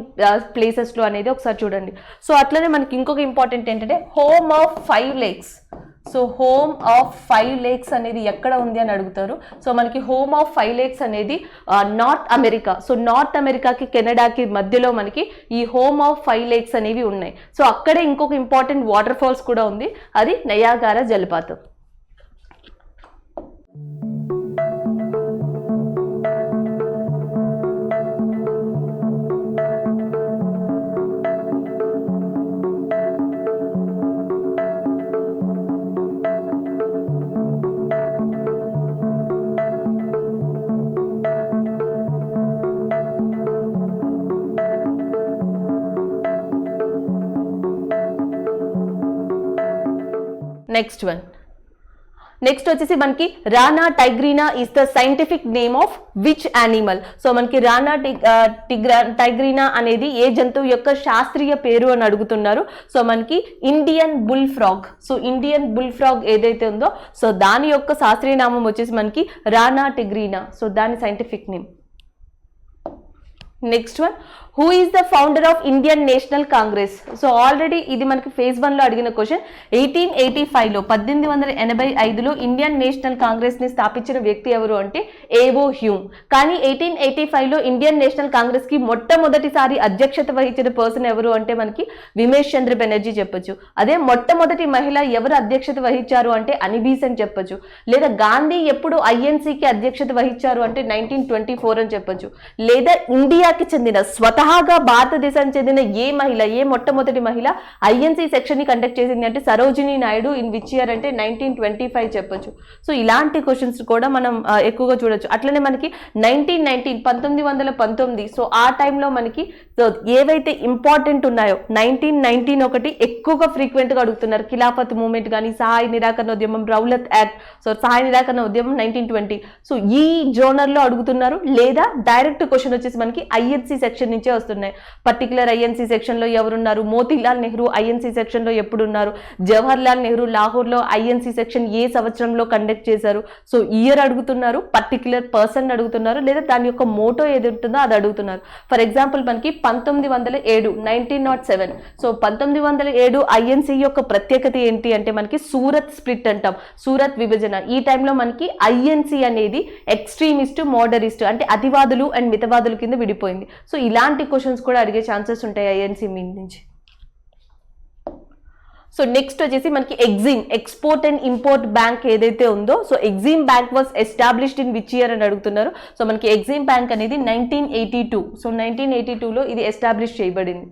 [SPEAKER 1] ప్లేసెస్లో అనేది ఒకసారి చూడండి. సో అట్లనే మనకి ఇంకొక ఇంపార్టెంట్ ఏంటంటే home of 5 lakes. So home of 5 lakes అనేది ఎక్కడ ఉంది అని అడుగుతారు. సో మనకి హోమ్ ఆఫ్ 5 lakes అనేది నార్త్ అమెరికా. సో నార్త్ అమెరికాకి కెనడాకి మధ్యలో మనకి ఈ హోమ్ ఆఫ్ 5 lakes అనేవి ఉన్నాయి. సో అక్కడే ఇంకొక ఇంపార్టెంట్ వాటర్ ఫాల్స్ కూడా ఉంది, అది నయాగారా జలపాతం. నెక్స్ట్ వచ్చేసి మనకి Rana tigrina is the scientific name of which animal. So మనకి రానా టైగ్రీనా అనేది ఏ జంతువు యొక్క శాస్త్రీయ పేరు అని అడుగుతున్నారు. సో మనకి Indian bull frog. So Indian bull frog ఏదైతే ఉందో సో దాని యొక్క శాస్త్రీయ నామం వచ్చేసి మనకి రానా టైగ్రీనా. సో దాని scientific name. Next one, who is the founder of Indian national Congress. So already ఇది మనకి phase 1లో అడిగిన క్వశ్చన్. 1885లో 1885లో ఇండియన్ నేషనల్ కాంగ్రెస్ ని స్థాపించిన వ్యక్తి ఎవరు అంటే ఏవో హ్యూమ్. కానీ 1885లో ఇండియన్ నేషనల్ కాంగ్రెస్ కి మొట్టమొదటిసారి అధ్యక్షత వహించిన పర్సన్ ఎవరు అంటే మనకి విమేష్ చంద్ర బెనర్జీ చెప్పొచ్చు. అదే మొట్టమొదటి మహిళ ఎవరు అధ్యక్షత వహించారు అంటే అనిబీస్ అని చెప్పొచ్చు. లేదా గాంధీ ఎప్పుడు ఐఎన్సీకి అధ్యక్షత వహించారు అంటే 1924 అని చెప్పొచ్చు. లేదా ఇండియాకి చెందిన స్వతహాగా భారతదేశానికి చెందిన ఏ మొట్టమొదటి మహిళ ఐఎన్సీ సెక్షన్ ని కండక్ట్ చేసింది అంటే Sarojini Naidu. In which year అంటే 1925 చెప్పొచ్చు. సో ఇలాంటి క్వశ్చన్స్ కూడా మనం ఎక్కువగా చూడొచ్చు. అట్లనే మనకి 1919 సో ఆ టైంలో మనకి ఏవైతే ఇంపార్టెంట్ ఉన్నాయో 1919 ఒకటి ఎక్కువగా ఫ్రీక్వెంట్ గా అడుగుతున్నారు. ఖిలాఫత్ మూవ్మెంట్ కానీ, సహాయ నిరాకరణ ఉద్యమం, రౌలత్ యాక్ట్. సో సహాయ నిరాకరణ ఉద్యమం 1920. సో ఈ జోనర్ లో అడుగుతున్నారు. లేదా డైరెక్ట్ క్వశ్చన్ వచ్చేసి మనకి ఐఎన్సీ సెక్షన్ నుంచే వస్తున్నాయి. పర్టికులర్ ఐఎన్సీ సెక్షన్ లో ఎవరున్నారు, మోతీలాల్ నెహ్రూ ఐఎన్సీ సెక్షన్ లో ఎప్పుడున్నారు, జవహర్ లాల్ నెహ్రూ లాహోర్ లో ఐఎన్సీ సెక్షన్ ఏ సంవత్సరంలో కండక్ట్ చేశారు. సో ఇయర్ అడుగుతున్నారు, పర్టికులర్ పర్సన్ అడుగుతున్నారు, లేదా దాని యొక్క మోటో ఏది ఉంటుందో అది అడుగుతున్నారు. ఫర్ ఎగ్జాంపుల్ మనకి 1907 1907. సో 1907 ఐఎన్సీ యొక్క ప్రత్యేకత ఏంటి అంటే మనకి సూరత్ స్ప్లిట్ అంటాం, సూరత్ విభజన. ఈ టైంలో మనకి ఐఎన్సీ అనేది ఎక్స్ట్రీమిస్ట్, మోడరిస్ట్ అంటే అతివాదులు అండ్ మితవాదుల కింద విడిపోయింది. సో ఇలాంటి క్వశ్చన్స్ కూడా అడిగే ఛాన్సెస్ ఉంటాయి ఐఎన్సీ మీద నుంచి. సో నెక్స్ట్ వచ్చేసి మనకి EXIM, export and import bank ఏదైతే ఉందో so EXIM bank was established in which year అని అడుగుతున్నారు. సో మనకి ఎగ్జిమ్ బ్యాంక్ అనేది 1982. సో 1982లో ఇది ఎస్టాబ్లిష్ చేయబడింది.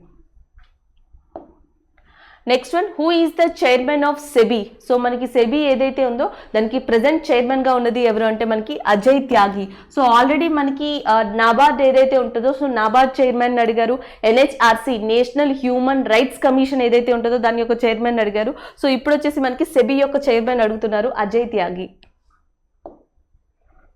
[SPEAKER 1] Next one, who is the chairman of SEBI. So మనకి సెబీ ఏదైతే ఉందో దానికి ప్రెసెంట్ చైర్మన్ గా ఉన్నది ఎవరు అంటే మనకి అజయ్ త్యాగి. సో ఆల్రెడీ మనకి నాబార్డ్ ఏదైతే ఉంటుందో సో నాబార్డ్ చైర్మన్ అడిగారు. NHRC national human rights commission ఏదైతే ఉంటుందో దాని యొక్క చైర్మన్ అడిగారు. సో ఇప్పుడు వచ్చేసి మనకి సెబీ యొక్క చైర్మన్ అడుగుతున్నారు Ajay Tyagi.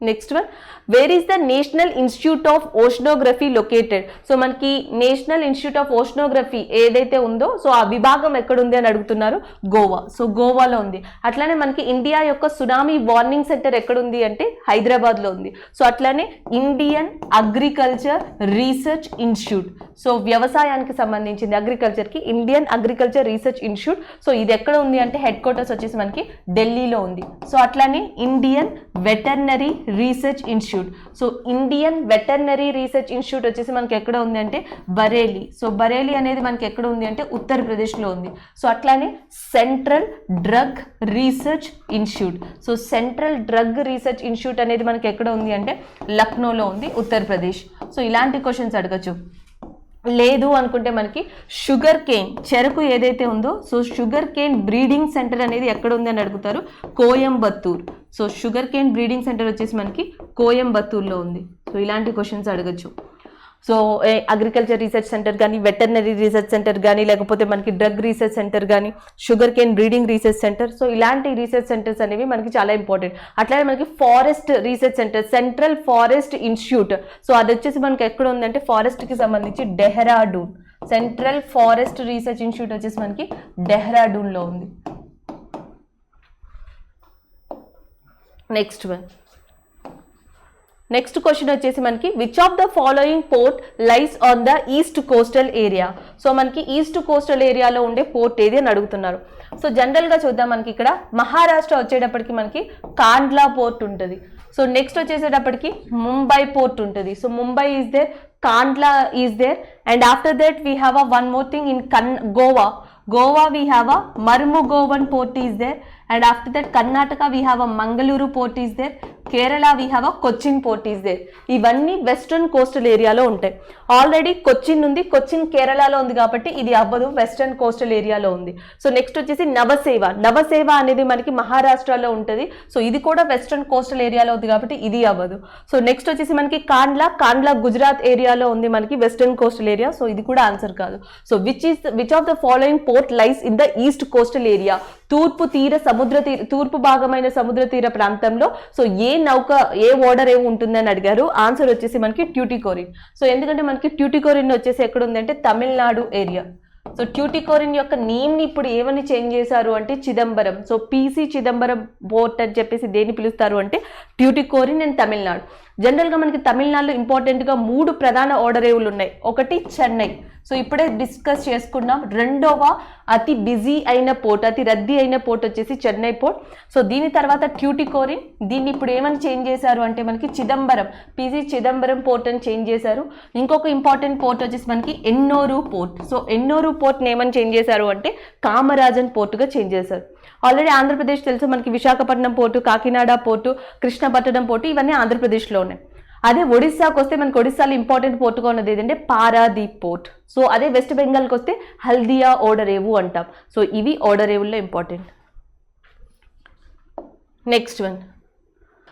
[SPEAKER 1] Next one, where is the National Institute of Oceanography located. So మనకి నేషనల్ ఇన్స్టిట్యూట్ ఆఫ్ ఓషనోగ్రఫీ ఏదైతే ఉందో సో ఆ విభాగం ఎక్కడుంది అని అడుగుతున్నారు. గోవా. సో గోవాలో ఉంది. అట్లానే మనకి ఇండియా యొక్క సునామీ వార్నింగ్ సెంటర్ ఎక్కడుంది అంటే హైదరాబాద్ లో ఉంది. సో అట్లానే Indian agriculture research institute. So వ్యవసాయానికి సంబంధించింది అగ్రికల్చర్ కి Indian agriculture research institute. So ఇది ఎక్కడ ఉంది అంటే హెడ్ క్వార్టర్స్ వచ్చేసి మనకి ఢిల్లీలో ఉంది. సో అట్లానే Indian veterinary research institute. So Indian veterinary research institute వచ్చేసి మనకి ఎక్కడ ఉంది అంటే బరేలీ. సో బరేలీ అనేది మనకి ఎక్కడ ఉంది అంటే ఉత్తరప్రదేశ్లో ఉంది. సో అట్లానే central drug research institute. So central drug research institute అనేది మనకి ఎక్కడ ఉంది అంటే లక్నోలో ఉంది, ఉత్తరప్రదేశ్. సో ఇలాంటి క్వశ్చన్స్ అడగచ్చు. లేదు అనుకుంటే మనకి షుగర్ కేన్, చెరకు ఏదైతే ఉందో so sugar cane breeding centre అనేది ఎక్కడ ఉంది అని అడుగుతారు. Coimbatore. So sugar cane breeding centre వచ్చేసి మనకి కోయంబత్తూర్లో ఉంది. సో ఇలాంటి క్వశ్చన్స్ అడగచ్చు. సో అగ్రికల్చర్ రీసెర్చ్ సెంటర్ కానీ, వెటర్నరీ రీసెర్చ్ సెంటర్ కానీ, లేకపోతే మనకి డ్రగ్ రీసెర్చ్ సెంటర్ కానీ, sugar cane breeding research centre. So ఇలాంటి రీసెర్చ్ సెంటర్స్ అనేవి మనకి చాలా ఇంపార్టెంట్. అట్లానే మనకి forest research centre, central forest institute. So అది వచ్చేసి మనకి ఎక్కడ ఉందంటే ఫారెస్ట్కి సంబంధించి Dehradun. Central forest research institute వచ్చేసి మనకి డెహ్రాడూన్లో ఉంది. నెక్స్ట్ నెక్స్ట్ క్వశ్చన్ వచ్చేసి మనకి which of the following port lies on the east coastal area. So మనకి ఈస్ట్ కోస్టల్ ఏరియాలో ఉండే పోర్ట్ ఏది అని అడుగుతున్నారు. సో జనరల్గా చూద్దాం, మనకి ఇక్కడ మహారాష్ట్ర వచ్చేటప్పటికి మనకి కాండ్లా పోర్ట్ ఉంటుంది. సో నెక్స్ట్ వచ్చేసేటప్పటికి ముంబై పోర్ట్ ఉంటుంది. So Mumbai is there, Kandla is there, and after that we have a one more thing in Goa we have a Marmugovan port is there, and after that Karnataka we have a Mangaluru port is there, Kerala we have a Cochin port is there. ఇవన్నీ western coastal ఏరియాలో ఉంటాయి. Already Cochin ఉంది, కొచ్చిన్ కేరళలో ఉంది కాబట్టి ఇది అవ్వదు, western coastal ఏరియాలో ఉంది. సో నెక్స్ట్ వచ్చేసి నవసేవ అనేది మనకి మహారాష్ట్రలో ఉంటుంది. సో ఇది కూడా వెస్టర్న్ కోస్టల్ ఏరియాలో ఉంది కాబట్టి ఇది అవ్వదు. సో నెక్స్ట్ వచ్చేసి మనకి కాండ్లా గుజరాత్ ఏరియాలో ఉంది, మనకి వెస్టర్న్ కోస్టల్ ఏరియా. సో ఇది కూడా ఆన్సర్ కాదు. So which of the following port lies in the east coastal area. తూర్పు భాగమైన సముద్ర తీర ప్రాంతంలో సో ఏ ఓడర్ ఏమి ఉంటుందని అడిగారు. ఆన్సర్ వచ్చేసి మనకి ట్యూటికోరిన్. సో ఎందుకంటే మనకి ట్యూటికోరిన్ వచ్చేసి ఎక్కడ ఉంది అంటే తమిళనాడు ఏరియా. సో ట్యూటికోరిన్ యొక్క నేమ్ని ఇప్పుడు ఏమని చేంజ్ చేశారు అంటే Chidambaram. So PC Chidambaram port అని చెప్పేసి దేన్ని పిలుస్తారు అంటే ట్యూటికోరిన్ అండ్ తమిళనాడు. జనరల్గా మనకి తమిళనాడులో ఇంపార్టెంట్గా 3 ప్రధాన ఓడరేవులు ఉన్నాయి. ఒకటి చెన్నై, సో ఇప్పుడే డిస్కస్ చేసుకున్నాం. రెండవ అతి బిజీ అయిన పోర్ట్, అతి రద్దీ అయిన పోర్ట్ వచ్చేసి చెన్నై పోర్ట్. సో దీని తర్వాత ట్యూటికోరిన్, దీన్ని ఇప్పుడు ఏమని చేంజ్ చేశారు అంటే మనకి చిదంబరం, పీసీ చిదంబరం పోర్ట్ అని చేంజ్ చేశారు. ఇంకొక ఇంపార్టెంట్ పోర్ట్ వచ్చేసి మనకి ఎన్నోరు పోర్ట్. సో ఎన్నోరు పోర్ట్ని ఏమని చేంజ్ చేశారు అంటే కామరాజన్ పోర్టుగా చేంజ్ చేశారు. ఆల్రెడీ ఆంధ్రప్రదేశ్ తెలుసు మనకి, Visakhapatnam port, Kakinada port, Krishnapatnam port ఇవన్నీ ఆంధ్రప్రదేశ్లో ఉన్నాయి. అదే ఒడిస్సాకి వస్తే మనకి ఒడిస్సాలో ఇంపార్టెంట్ పోర్టుగా ఉన్నది ఏంటంటే పారాదీప్ పోర్ట్. సో అదే వెస్ట్ బెంగాల్కి వస్తే హల్దియా ఓడరేవు అంటాం. సో ఇవి ఓడరేవుల్లో important. Next one.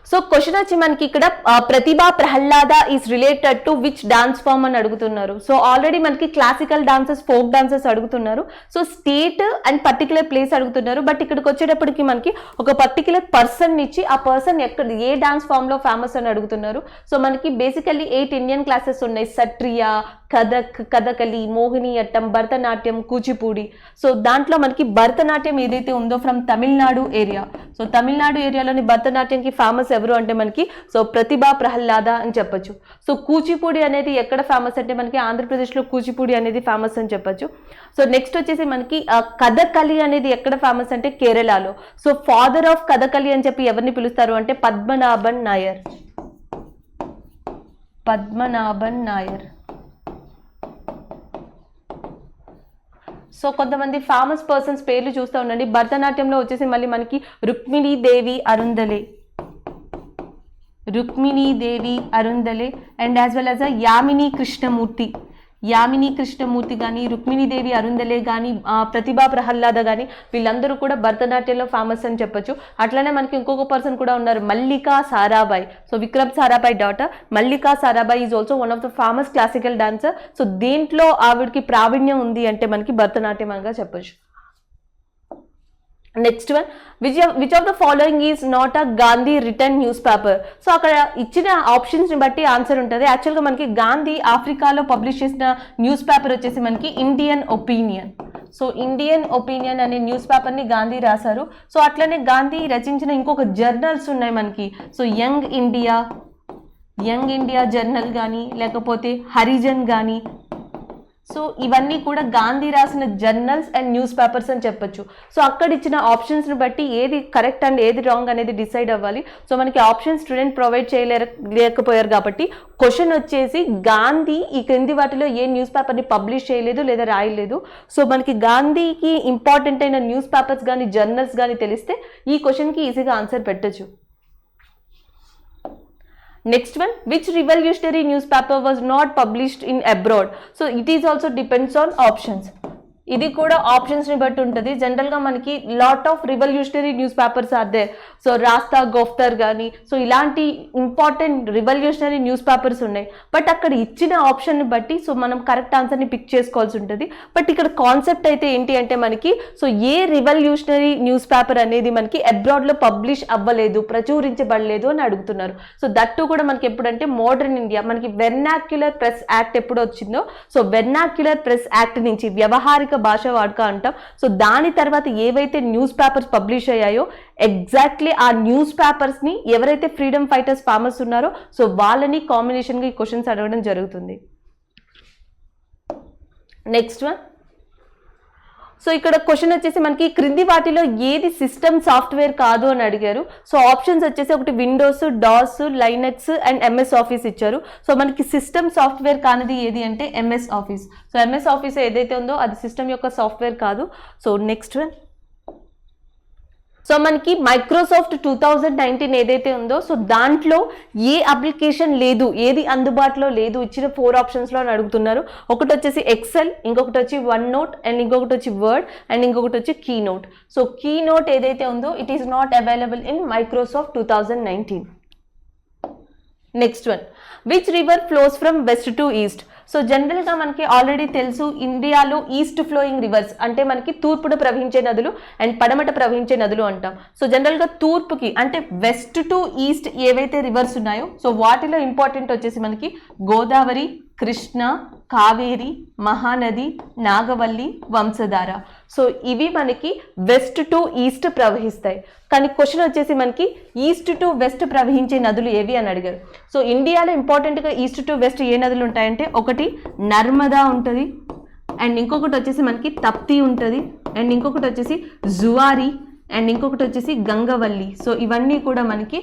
[SPEAKER 1] So question వచ్చి మనకి ఇక్కడ Pratibha Prahlad is related to which dance form అని అడుగుతున్నారు. సో ఆల్రెడీ మనకి క్లాసికల్ డాన్సెస్, ఫోక్ డాన్సెస్ అడుగుతున్నారు. So state and particular place అడుగుతున్నారు. బట్ ఇక్కడికి వచ్చేటప్పటికి మనకి ఒక పర్టికులర్ పర్సన్ ఇచ్చి ఆ పర్సన్ ఏ డాన్స్ ఫామ్ లో ఫేమస్ అని అడుగుతున్నారు. సో మనకి బేసికల్లీ 8 ఇండియన్ క్లాసెస్ ఉన్నాయి. సట్రియా, కథకలి, మోహినియట్టం, భరతనాట్యం, కూచిపూడి. సో దాంట్లో మనకి భరతనాట్యం ఏదైతే ఉందో from Tamil Nadu area. So Tamil Nadu ఏరియాలోని భరతనాట్యంకి ఫేమస్ ఎవరు అంటే మనకి సో ప్రతిభా ప్రహ్లాద అని చెప్పొచ్చు. సో కూచిపూడి అనేది ఎక్కడ ఫేమస్ అంటే మనకి ఆంధ్రప్రదేశ్లో కూచిపూడి అనేది ఫేమస్ అని చెప్పొచ్చు. సో నెక్స్ట్ వచ్చేసి మనకి కథకలి అనేది ఎక్కడ ఫేమస్ అంటే కేరళలో. సో ఫాదర్ ఆఫ్ కథకలి అని చెప్పి ఎవరిని పిలుస్తారు అంటే పద్మనాభన్ నాయర్. సో కొంతమంది ఫేమస్ పర్సన్స్ పేర్లు చూస్తూ ఉండండి. భరతనాట్యంలో వచ్చేసి మళ్ళీ మనకి Rukmini Devi Arundale and as well as Yamini Krishnamurthy కానీ, రుక్మిణీదేవి అరుందలే కానీ, ప్రతిభా ప్రహ్లాద కానీ వీళ్ళందరూ కూడా భరతనాట్యంలో ఫేమస్ అని చెప్పొచ్చు. అట్లనే మనకి ఇంకొక పర్సన్ కూడా ఉన్నారు, Mallika Sarabhai. So Vikram Sarabhai daughter Mallika Sarabhai is also one of the famous classical dancer. So దేంట్లో ఆవిడకి ప్రావీణ్యం ఉంది అంటే మనకి భరతనాట్యం అనగా చెప్పొచ్చు. Next one, which of the following is not a Gandhi return news paper. So అక్కడ ఇచ్చిన ఆప్షన్స్ని బట్టి ఆన్సర్ ఉంటుంది. యాక్చువల్గా మనకి గాంధీ ఆఫ్రికాలో పబ్లిష్ చేసిన న్యూస్ పేపర్ వచ్చేసి మనకి Indian opinion. So Indian opinion అనే న్యూస్ పేపర్ని గాంధీ రాశారు. సో అట్లనే గాంధీ రచించిన ఇంకొక జర్నల్స్ ఉన్నాయి మనకి. సో యంగ్ ఇండియా జర్నల్ కానీ, లేకపోతే హరిజన్ కానీ. సో ఇవన్నీ కూడా గాంధీ రాసిన జర్నల్స్ అండ్ న్యూస్ పేపర్స్ అని చెప్పొచ్చు. సో అక్కడ ఇచ్చిన ఆప్షన్స్ని బట్టి ఏది కరెక్ట్ అండ్ ఏది రాంగ్ అనేది డిసైడ్ అవ్వాలి. సో మనకి ఆప్షన్ స్టూడెంట్ ప్రొవైడ్ చేయలేకపోయారు కాబట్టి క్వశ్చన్ వచ్చేసి గాంధీ ఈ క్రింది వాటిలో ఏ న్యూస్ పేపర్ని పబ్లిష్ చేయలేదు లేదా రాయలేదు. సో మనకి గాంధీకి ఇంపార్టెంట్ అయిన న్యూస్ పేపర్స్ కానీ జర్నల్స్ కానీ తెలిస్తే ఈ క్వశ్చన్కి ఈజీగా ఆన్సర్ పెట్టచ్చు. Next one, which revolutionary newspaper was not published in abroad? So it is also depends on options. ఇది కూడా ఆప్షన్స్ని బట్టి ఉంటుంది. జనరల్గా మనకి lot of revolutionary newspapers are there. So Rast Goftar కానీ, సో ఇలాంటి ఇంపార్టెంట్ రివల్యూషనరీ న్యూస్ పేపర్స్ ఉన్నాయి. బట్ అక్కడ ఇచ్చిన ఆప్షన్ని బట్టి సో మనం కరెక్ట్ ఆన్సర్ని పిక్ చేసుకోవాల్సి ఉంటుంది. బట్ ఇక్కడ కాన్సెప్ట్ అయితే ఏంటి అంటే మనకి సో ఏ రివల్యూషనరీ న్యూస్ పేపర్ అనేది మనకి అబ్రాడ్లో పబ్లిష్ అవ్వలేదు, ప్రచురించబడలేదు అని అడుగుతున్నారు. సో దట్టు కూడా మనకి ఎప్పుడంటే మోడర్న్ ఇండియా, మనకి వెర్నాక్యులర్ ప్రెస్ యాక్ట్ ఎప్పుడు వచ్చిందో, సో వెర్నాక్యులర్ ప్రెస్ యాక్ట్ నుంచి, వ్యవహారిక అధికారిక భాష వాడుక అంటాం. సో దాని తర్వాత ఏవైతే న్యూస్ పేపర్స్ పబ్లిష్ అయ్యాయో ఎగ్జాక్ట్లీ ఆ న్యూస్ పేపర్స్ని ఎవరైతే ఫ్రీడమ్ ఫైటర్స్ ఫార్మర్స్ ఉన్నారో సో వాళ్ళని కాంబినేషన్గా ఈ క్వశ్చన్స్ అడగడం జరుగుతుంది. Next one. సో ఇక్కడ క్వశ్చన్ వచ్చేసి మనకి క్రింది వాటిలో ఏది సిస్టమ్ సాఫ్ట్వేర్ కాదు అని అడిగారు. సో ఆప్షన్స్ వచ్చేసి ఒకటి Windows, DOS, Linux and MS Office ఇచ్చారు. సో మనకి సిస్టమ్ సాఫ్ట్వేర్ కానిది ఏది అంటే MS Office. So MS Office ఏదైతే ఉందో అది సిస్టమ్ యొక్క సాఫ్ట్వేర్ కాదు. So next one. సో మనకి మైక్రోసాఫ్ట్ 2019 ఏదైతే ఉందో సో దాంట్లో ఏ అప్లికేషన్ లేదు, ఏది అందుబాటులో లేదు, ఇచ్చిన 4 ఆప్షన్స్లో అని అడుగుతున్నారు. ఒకటి వచ్చేసి ఎక్సెల్, ఇంకొకటి వచ్చి వన్ నోట్ అండ్ ఇంకొకటి వచ్చి వర్డ్ అండ్ ఇంకొకటి వచ్చి Keynote. So Keynote ఏదైతే ఉందో it is not available in Microsoft 2019. Next one. Which river flows from west to east. So జనరల్గా మనకి ఆల్రెడీ తెలుసు ఇండియాలో ఈస్ట్ ఫ్లోయింగ్ రివర్స్ అంటే మనకి తూర్పున ప్రవహించే నదులు అండ్ పడమట ప్రవహించే నదులు అంటాం. సో జనరల్గా తూర్పుకి అంటే వెస్ట్ టు ఈస్ట్ ఏవైతే రివర్స్ ఉన్నాయో సో వాటిలో ఇంపార్టెంట్ వచ్చేసి మనకి గోదావరి, కృష్ణ, కావేరి, మహానది, నాగవల్లి, వంశధార. సో ఇవి మనకి వెస్ట్ టు ఈస్ట్ ప్రవహిస్తాయి. కానీ క్వశ్చన్ వచ్చేసి మనకి ఈస్ట్ టు వెస్ట్ ప్రవహించే నదులు ఏవి అని అడిగారు. సో ఇండియాలో ఇంపార్టెంట్గా ఈస్ట్ టు వెస్ట్ ఏ నదులు ఉంటాయంటే ఒకటి నర్మదా ఉంటుంది అండ్ ఇంకొకటి వచ్చేసి మనకి తప్తి ఉంటుంది అండ్ ఇంకొకటి వచ్చేసి జువారి అండ్ ఇంకొకటి వచ్చేసి గంగవల్లి. సో ఇవన్నీ కూడా మనకి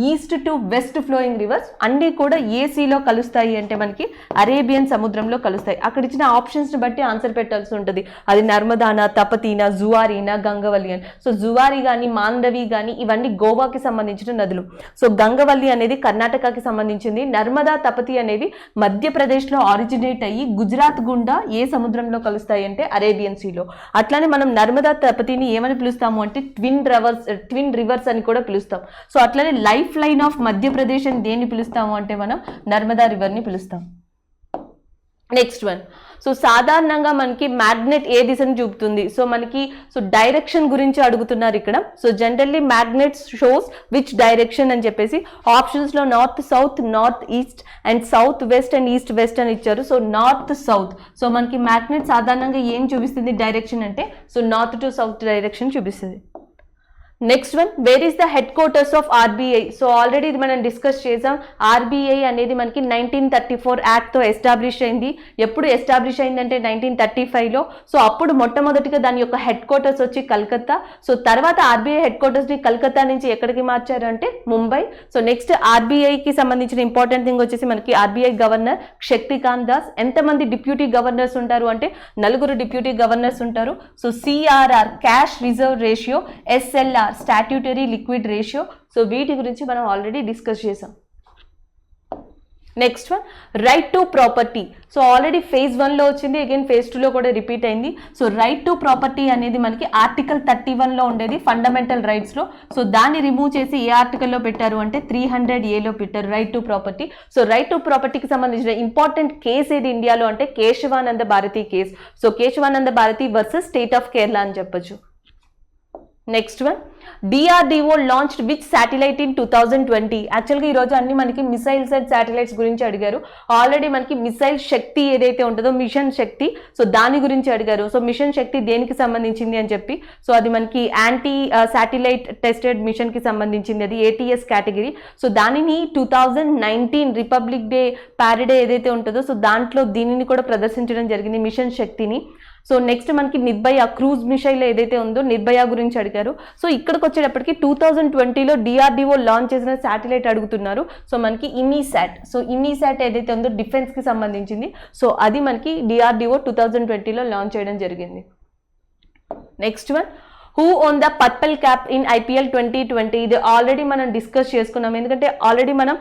[SPEAKER 1] east to west flowing reverse అన్నీ కూడా ఏ సీలో కలుస్తాయి అంటే మనకి అరేబియన్ సముద్రంలో కలుస్తాయి. అక్కడ ఇచ్చిన ఆప్షన్స్ని బట్టి ఆన్సర్ పెట్టాల్సి ఉంటుంది. అది నర్మదానా, తపతీనా, జువారీనా, గంగవల్లి అని. సో జువారి కానీ మాండవి కానీ ఇవన్నీ గోవాకి సంబంధించిన నదులు. సో గంగవల్లి అనేది కర్ణాటకకి సంబంధించింది. నర్మదా, తపతి అనేవి మధ్యప్రదేశ్లో ఆరిజినేట్ అయ్యి గుజరాత్ గుండా ఏ సముద్రంలో కలుస్తాయి అంటే అరేబియన్ సీలో. అట్లానే మనం నర్మదా, తపతిని ఏమని పిలుస్తాము అంటే ట్విన్ రివర్స్ అని కూడా పిలుస్తాం. సో అట్లనే లైఫ్ లైన్ ఆఫ్ మధ్యప్రదేశ్ అని దేన్ని పిలుస్తాము అంటే మనం నర్మదా రివర్ని పిలుస్తాం. Next one. సో సాధారణంగా మనకి మ్యాగ్నెట్ ఏ దిశను చూపుతుంది. సో మనకి డైరెక్షన్ గురించి అడుగుతున్నారు ఇక్కడ. So generally magnet shows which direction అని చెప్పేసి ఆప్షన్స్లో north south, north east and south west and east west అని ఇచ్చారు. So north south. సో మనకి మ్యాగ్నెట్ సాధారణంగా ఏం చూపిస్తుంది డైరెక్షన్ అంటే so north to south direction చూపిస్తుంది. Next one. Where is the headquarters of RBI. So already ఇది మనం డిస్కస్ చేసాం. ఆర్బీఐ అనేది మనకి 1934 యాక్ట్తో ఎస్టాబ్లిష్ అయింది. ఎప్పుడు ఎస్టాబ్లిష్ అయిందంటే 1935లో. సో అప్పుడు మొట్టమొదటిగా దాని యొక్క హెడ్ క్వార్టర్స్ వచ్చి కలకత్తా. సో తర్వాత ఆర్బీఐ హెడ్ క్వార్టర్స్ని కలకత్తా నుంచి ఎక్కడికి మార్చారు అంటే ముంబై. సో నెక్స్ట్ ఆర్బీఐకి సంబంధించిన ఇంపార్టెంట్ థింగ్ వచ్చేసి మనకి ఆర్బీఐ గవర్నర్ శక్తికాంత్ దాస్. ఎంతమంది డిప్యూటీ గవర్నర్స్ ఉంటారు అంటే 4 డిప్యూటీ గవర్నర్స్ ఉంటారు. So CRR cash reserve ratio, SLR statutory liquid ratio. So వీటి గురించి మనం ఆల్రెడీ డిస్కస్ చేసాం. Next one. Right to property. So already phase 1లో వచ్చింది, అగైన్ ఫేజ్ 2లో కూడా రిపీట్ అయింది. సో రైట్ టు ప్రాపర్టీ అనేది మనకి ఆర్టికల్ 31లో ఉండేది ఫండమెంటల్ రైట్స్లో. సో దాన్ని రిమూవ్ చేసి ఏ ఆర్టికల్లో పెట్టారు అంటే 300A పెట్టారు right to property. So right to ప్రాపర్టీకి సంబంధించిన ఇంపార్టెంట్ కేసు ఏది ఇండియాలో అంటే Kesavananda Bharati case. So Kesavananda Bharati versus State of Kerala అని చెప్పొచ్చు. Next one. DRDO launched which satellite in 2020. యాక్చువల్గా ఈరోజు అన్ని మనకి మిసైల్స్ అండ్ శాటిలైట్స్ గురించి అడిగారు. ఆల్రెడీ మనకి మిసైల్ శక్తి ఏదైతే ఉంటుందో మిషన్ శక్తి, సో దాని గురించి అడిగారు. సో మిషన్ శక్తి దేనికి సంబంధించింది అని చెప్పి సో అది మనకి యాంటీ శాటిలైట్ టెస్టెడ్ మిషన్కి సంబంధించింది, అది ATS కేటగిరీ. సో దానిని 2019 రిపబ్లిక్ డే ప్యారడే ఏదైతే ఉంటుందో సో దాంట్లో దీనిని కూడా ప్రదర్శించడం జరిగింది మిషన్ శక్తిని. సో నెక్స్ట్ మనకి నిర్భయ క్రూజ్ మిసైల్ ఏదైతే ఉందో నిర్భయ గురించి అడిగారు. సో ఇక్కడికి వచ్చేటప్పటికి 2020లో DRDO లాంచ్ చేసిన శాటిలైట్ అడుగుతున్నారు. సో మనకి ఇమీసాట్. సో ఇమీసాట్ ఏదైతే ఉందో డిఫెన్స్కి సంబంధించింది. సో అది మనకి DRDO 2020లో లాంచ్ చేయడం జరిగింది. Next one. Who own the purple cap in IPL 2020. ఇది ఆల్రెడీ మనం డిస్కస్ చేసుకున్నాం, ఎందుకంటే ఆల్రెడీ మనం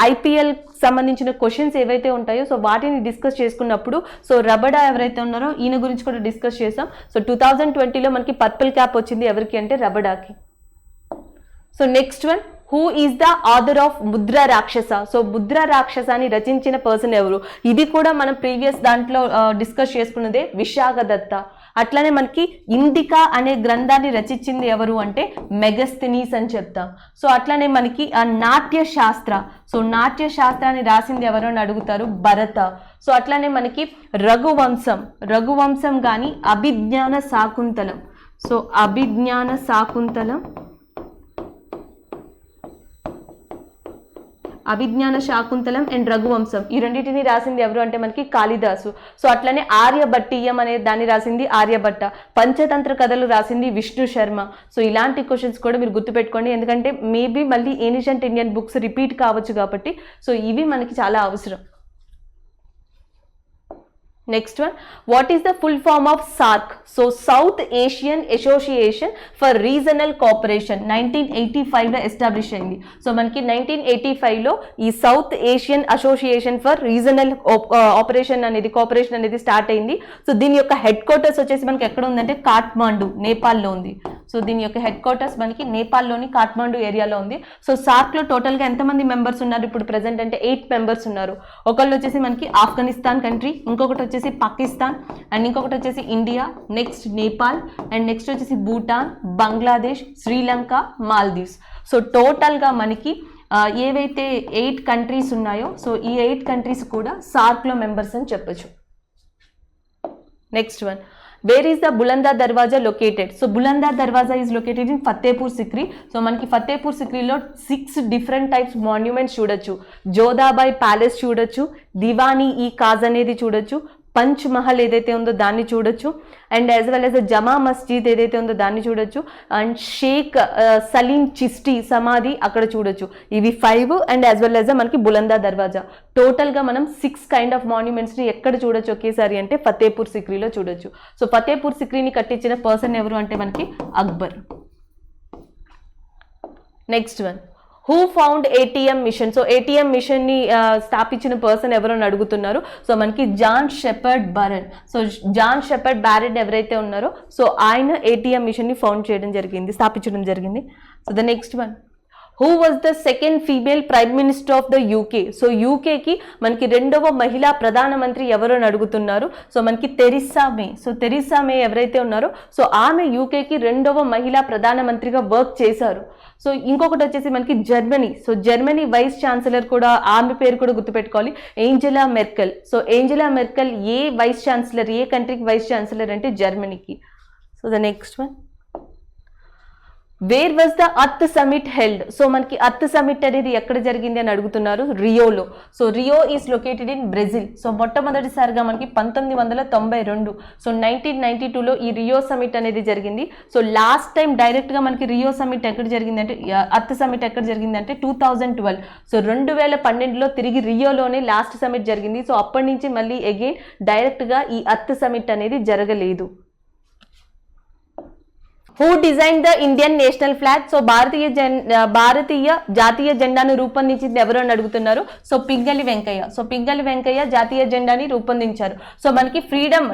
[SPEAKER 1] IPL సంబంధించిన క్వశ్చన్స్ ఏవైతే ఉంటాయో సో వాటిని డిస్కస్ చేసుకున్నప్పుడు సో రబడా ఎవరైతే ఉన్నారో ఈయన గురించి కూడా డిస్కస్ చేసాం. సో 2020లో మనకి పర్పుల్ క్యాప్ వచ్చింది ఎవరికి అంటే రబడాకి. So next one. Who is the author of Mudra Rakshasa. So Mudra రాక్షసాన్ని రచించిన పర్సన్ ఎవరు? ఇది కూడా మనం ప్రీవియస్ దాంట్లో డిస్కస్ చేసుకున్నదే విశాఖ దత్త. అట్లానే మనకి ఇండికా అనే గ్రంథాన్ని రచించింది ఎవరు అంటే మెగస్థెనీస్ అని చెప్తాం. సో అట్లానే మనకి ఆ నాట్య శాస్త్ర, సో నాట్య శాస్త్రాన్ని రాసింది ఎవరు అని అడుగుతారు, భరత. సో అట్లానే మనకి రఘువంశం కానీ అభిజ్ఞాన శాకుంతలం, సో అభిజ్ఞాన శాకుంతలం, అభిజ్ఞాన శాకుంతలం అండ్ రఘువంశం ఈ రెండింటిని రాసింది ఎవరు అంటే మనకి కాళిదాసు. సో అట్లనే ఆర్యభట్టీయం అనే దాన్ని రాసింది ఆర్యభట్ట. పంచతంత్ర కథలు రాసింది విష్ణు శర్మ. సో ఇలాంటి క్వశ్చన్స్ కూడా మీరు గుర్తుపెట్టుకోండి, ఎందుకంటే మేబీ మళ్ళీ ఏన్షియంట్ ఇండియన్ బుక్స్ రిపీట్ కావచ్చు కాబట్టి సో ఇవి మనకి చాలా అవసరం. Next one, what is the full form of SAARC? So South Asian Association for Regional Cooperation 1985 లో ఎస్టాబ్లిష్ అయింది. సో మనకి 1985 లో ఈ south Asian association for regional cooperation అనేది స్టార్ట్ అయింది. సో దీని యొక్క హెడ్ క్వార్టర్స్ వచ్చేసి మనకి ఎక్కడ ఉందంటే కాఠ్మాండు, నేపాల్లో ఉంది. సో దీని యొక్క హెడ్ క్వార్టర్స్ మనకి నేపాల్లోని కాఠ్మాండు ఏరియాలో ఉంది. సో సార్క్ లో టోటల్ గా ఎంతమంది మెంబర్స్ ఉన్నారు ఇప్పుడు ప్రెసెంట్ అంటే 8 మెంబర్స్ ఉన్నారు. ఒకళ్ళు వచ్చేసి మనకి ఆఫ్ఘనిస్తాన్ కంట్రీ, ఇంకొకటి వచ్చేసి పాకిస్తాన్, అండ్ ఇంకొకటి వచ్చేసి India, next Nepal, and next వచ్చేసి భూటాన్, బంగ్లాదేశ్, శ్రీలంక, మాల్దీవ్స్. సో టోటల్ గా మనకి ఏవైతే 8 కంట్రీస్ ఉన్నాయో సో ఈ 8 కంట్రీస్ కూడా సార్క్ లో మెంబర్స్ అని చెప్పొచ్చు. Next one, where is the Buland Darwaza located? So Buland Darwaza is located in Fatehpur Sikri. So మనకి ఫతేపూర్ సిక్రీలో 6 డిఫరెంట్ టైప్స్ మాన్యుమెంట్స్ చూడొచ్చు. జోధాబాయ్ ప్యాలెస్ చూడొచ్చు, దివానీ ఈ కాజ్ అనేది చూడొచ్చు, పంచ్ మహల్ ఏదైతే ఉందో దాన్ని చూడొచ్చు, అండ్ యాజ్ వెల్ యాజ్ జమా మస్జిద్ ఏదైతే ఉందో దాన్ని చూడొచ్చు, అండ్ షేక్ సలీం చిస్టీ సమాధి అక్కడ చూడొచ్చు. ఇవి 5 అండ్ యాజ్ వెల్ యాజ్ మనకి బులందా దర్వాజా. టోటల్గా మనం 6 కైండ్ ఆఫ్ మాన్యుమెంట్స్ని ఎక్కడ చూడొచ్చు ఒకేసారి అంటే ఫతేపూర్ సిక్రీలో చూడొచ్చు. సో ఫతేపూర్ సిక్రీని కట్టించిన పర్సన్ ఎవరు అంటే మనకి Akbar. Next one, who found ATM machine? So ATM మిషన్ని స్థాపించిన పర్సన్ ఎవరు అని అడుగుతున్నారు. సో మనకి John Shepherd Barrett. So John Shepherd Barrett ఎవరైతే ఉన్నారో సో ఆయన ఏటీఎం మిషన్ని స్థాపించడం జరిగింది. So the next one, who was the second female prime minister of the UK? So యూకేకి మనకి 2వ మహిళా ప్రధానమంత్రి ఎవరు అని అడుగుతున్నారు. సో మనకి Theresa May. So Theresa May ఎవరైతే ఉన్నారో సో ఆమె యూకేకి 2వ మహిళా ప్రధానమంత్రిగా వర్క్ చేశారు. సో ఇంకొకటి వచ్చేసి మనకి Germany. So Germany vice chancellor కూడా ఆమె పేరు కూడా గుర్తుపెట్టుకోవాలి, Angela Merkel. So Angela Merkel ఏ కంట్రీకి వైస్ ఛాన్సలర్ అంటే జర్మనీకి. So the next one, where was the earth summit held? So మనకి అర్త్ సమిట్ అనేది ఎక్కడ జరిగింది అని అడుగుతున్నారు, రియోలో. So Rio is located in Brazil. So మొట్టమొదటిసారిగా మనకి 1992 సో 1992లో ఈ రియో సమిట్ అనేది జరిగింది. సో లాస్ట్ టైం డైరెక్ట్గా మనకి రియో సమిట్ ఎక్కడ జరిగిందంటే అర్త్ సమిట్ ఎక్కడ జరిగిందంటే 2012. సో 2012లో తిరిగి రియోలోనే లాస్ట్ సమిట్ జరిగింది. సో అప్పటి నుంచి మళ్ళీ అగైన్ డైరెక్ట్గా ఈ అర్త్ సమిట్ అనేది జరగలేదు. Who design the Indian national flag? So భారతీయ జాతీయ జెండాను రూపొందించింది ఎవరు అని అడుగుతున్నారు. సో పింగళి వెంకయ్య. సో పింగళి వెంకయ్య జాతీయ జెండాని రూపొందించారు. సో మనకి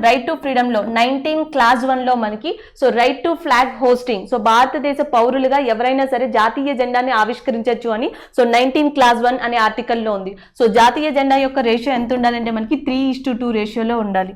[SPEAKER 1] రైట్ టు ఫ్రీడమ్లో 19 Clause 1లో మనకి so right to flag hosting. So భారతదేశ పౌరులుగా ఎవరైనా సరే జాతీయ జెండాని ఆవిష్కరించవచ్చు అని సో 19 Clause 1 అనే ఆర్టికల్లో ఉంది. సో జాతీయ జెండా యొక్క రేషియో ఎంత ఉండాలంటే మనకి 3:2 రేషియోలో ఉండాలి.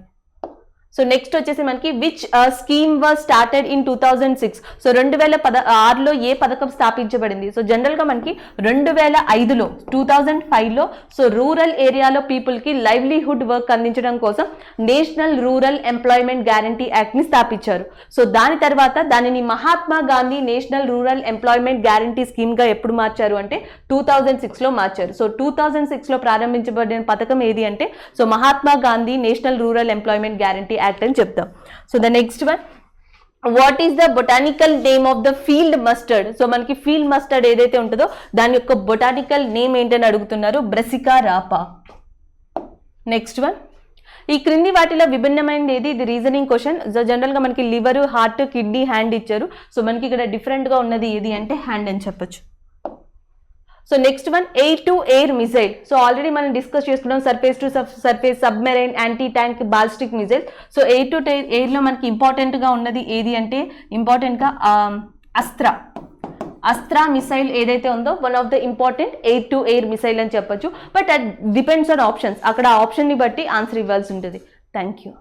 [SPEAKER 1] సో నెక్స్ట్ వచ్చేసి మనకి which scheme was started in 2006? So 2006లో ఏ పథకం స్థాపించబడింది? సో జనరల్గా మనకి 2005లో 2005లో సో రూరల్ ఏరియాలో పీపుల్కి లైవ్లీహుడ్ వర్క్ అందించడం కోసం నేషనల్ రూరల్ ఎంప్లాయ్మెంట్ గ్యారంటీ యాక్ట్ని స్థాపించారు. సో దాని తర్వాత దానిని Mahatma Gandhi national rural employment guarantee స్కీమ్గా ఎప్పుడు మార్చారు అంటే 2006లో మార్చారు. సో 2006లో ప్రారంభించబడిన పథకం ఏది అంటే so Mahatma Gandhi national rural employment guarantee act అని చెప్తాం. So the next one, what is the botanical name of the field mustard? So మనకి ఫీల్డ్ మస్టర్డ్ ఏదైతే ఉంటుందో దాని యొక్క బొటానికల్ నేమ్ ఏంటని అడుగుతున్నారు, బ్రెసికా రాపా. నెక్స్ట్ వన్, ఈ క్రింది వాటిలో విభిన్నమైనది ఏది? ఇది రీజనింగ్ క్వశ్చన్. జనరల్గా మనకి లివర్, హార్ట్, కిడ్నీ, హ్యాండ్ ఇచ్చారు. సో మనకి ఇక్కడ డిఫరెంట్గా ఉన్నది ఏది అంటే హ్యాండ్ అని చెప్పొచ్చు. So next one, air to air missile. So already మనం డిస్కస్ చేసుకున్నాం surface to surface, submarine, anti tank, ballistic missile. So air to ఎయిర్లో మనకి ఇంపార్టెంట్గా ఉన్నది ఏది అంటే ఇంపార్టెంట్గా అస్త్రా మిసైల్ ఏదైతే ఉందో one of the important air to air missile అని చెప్పొచ్చు. But at depends on options. అక్కడ ఆప్షన్ని బట్టి ఆన్సర్ ఇవ్వాల్సి ఉంటుంది. Thank you.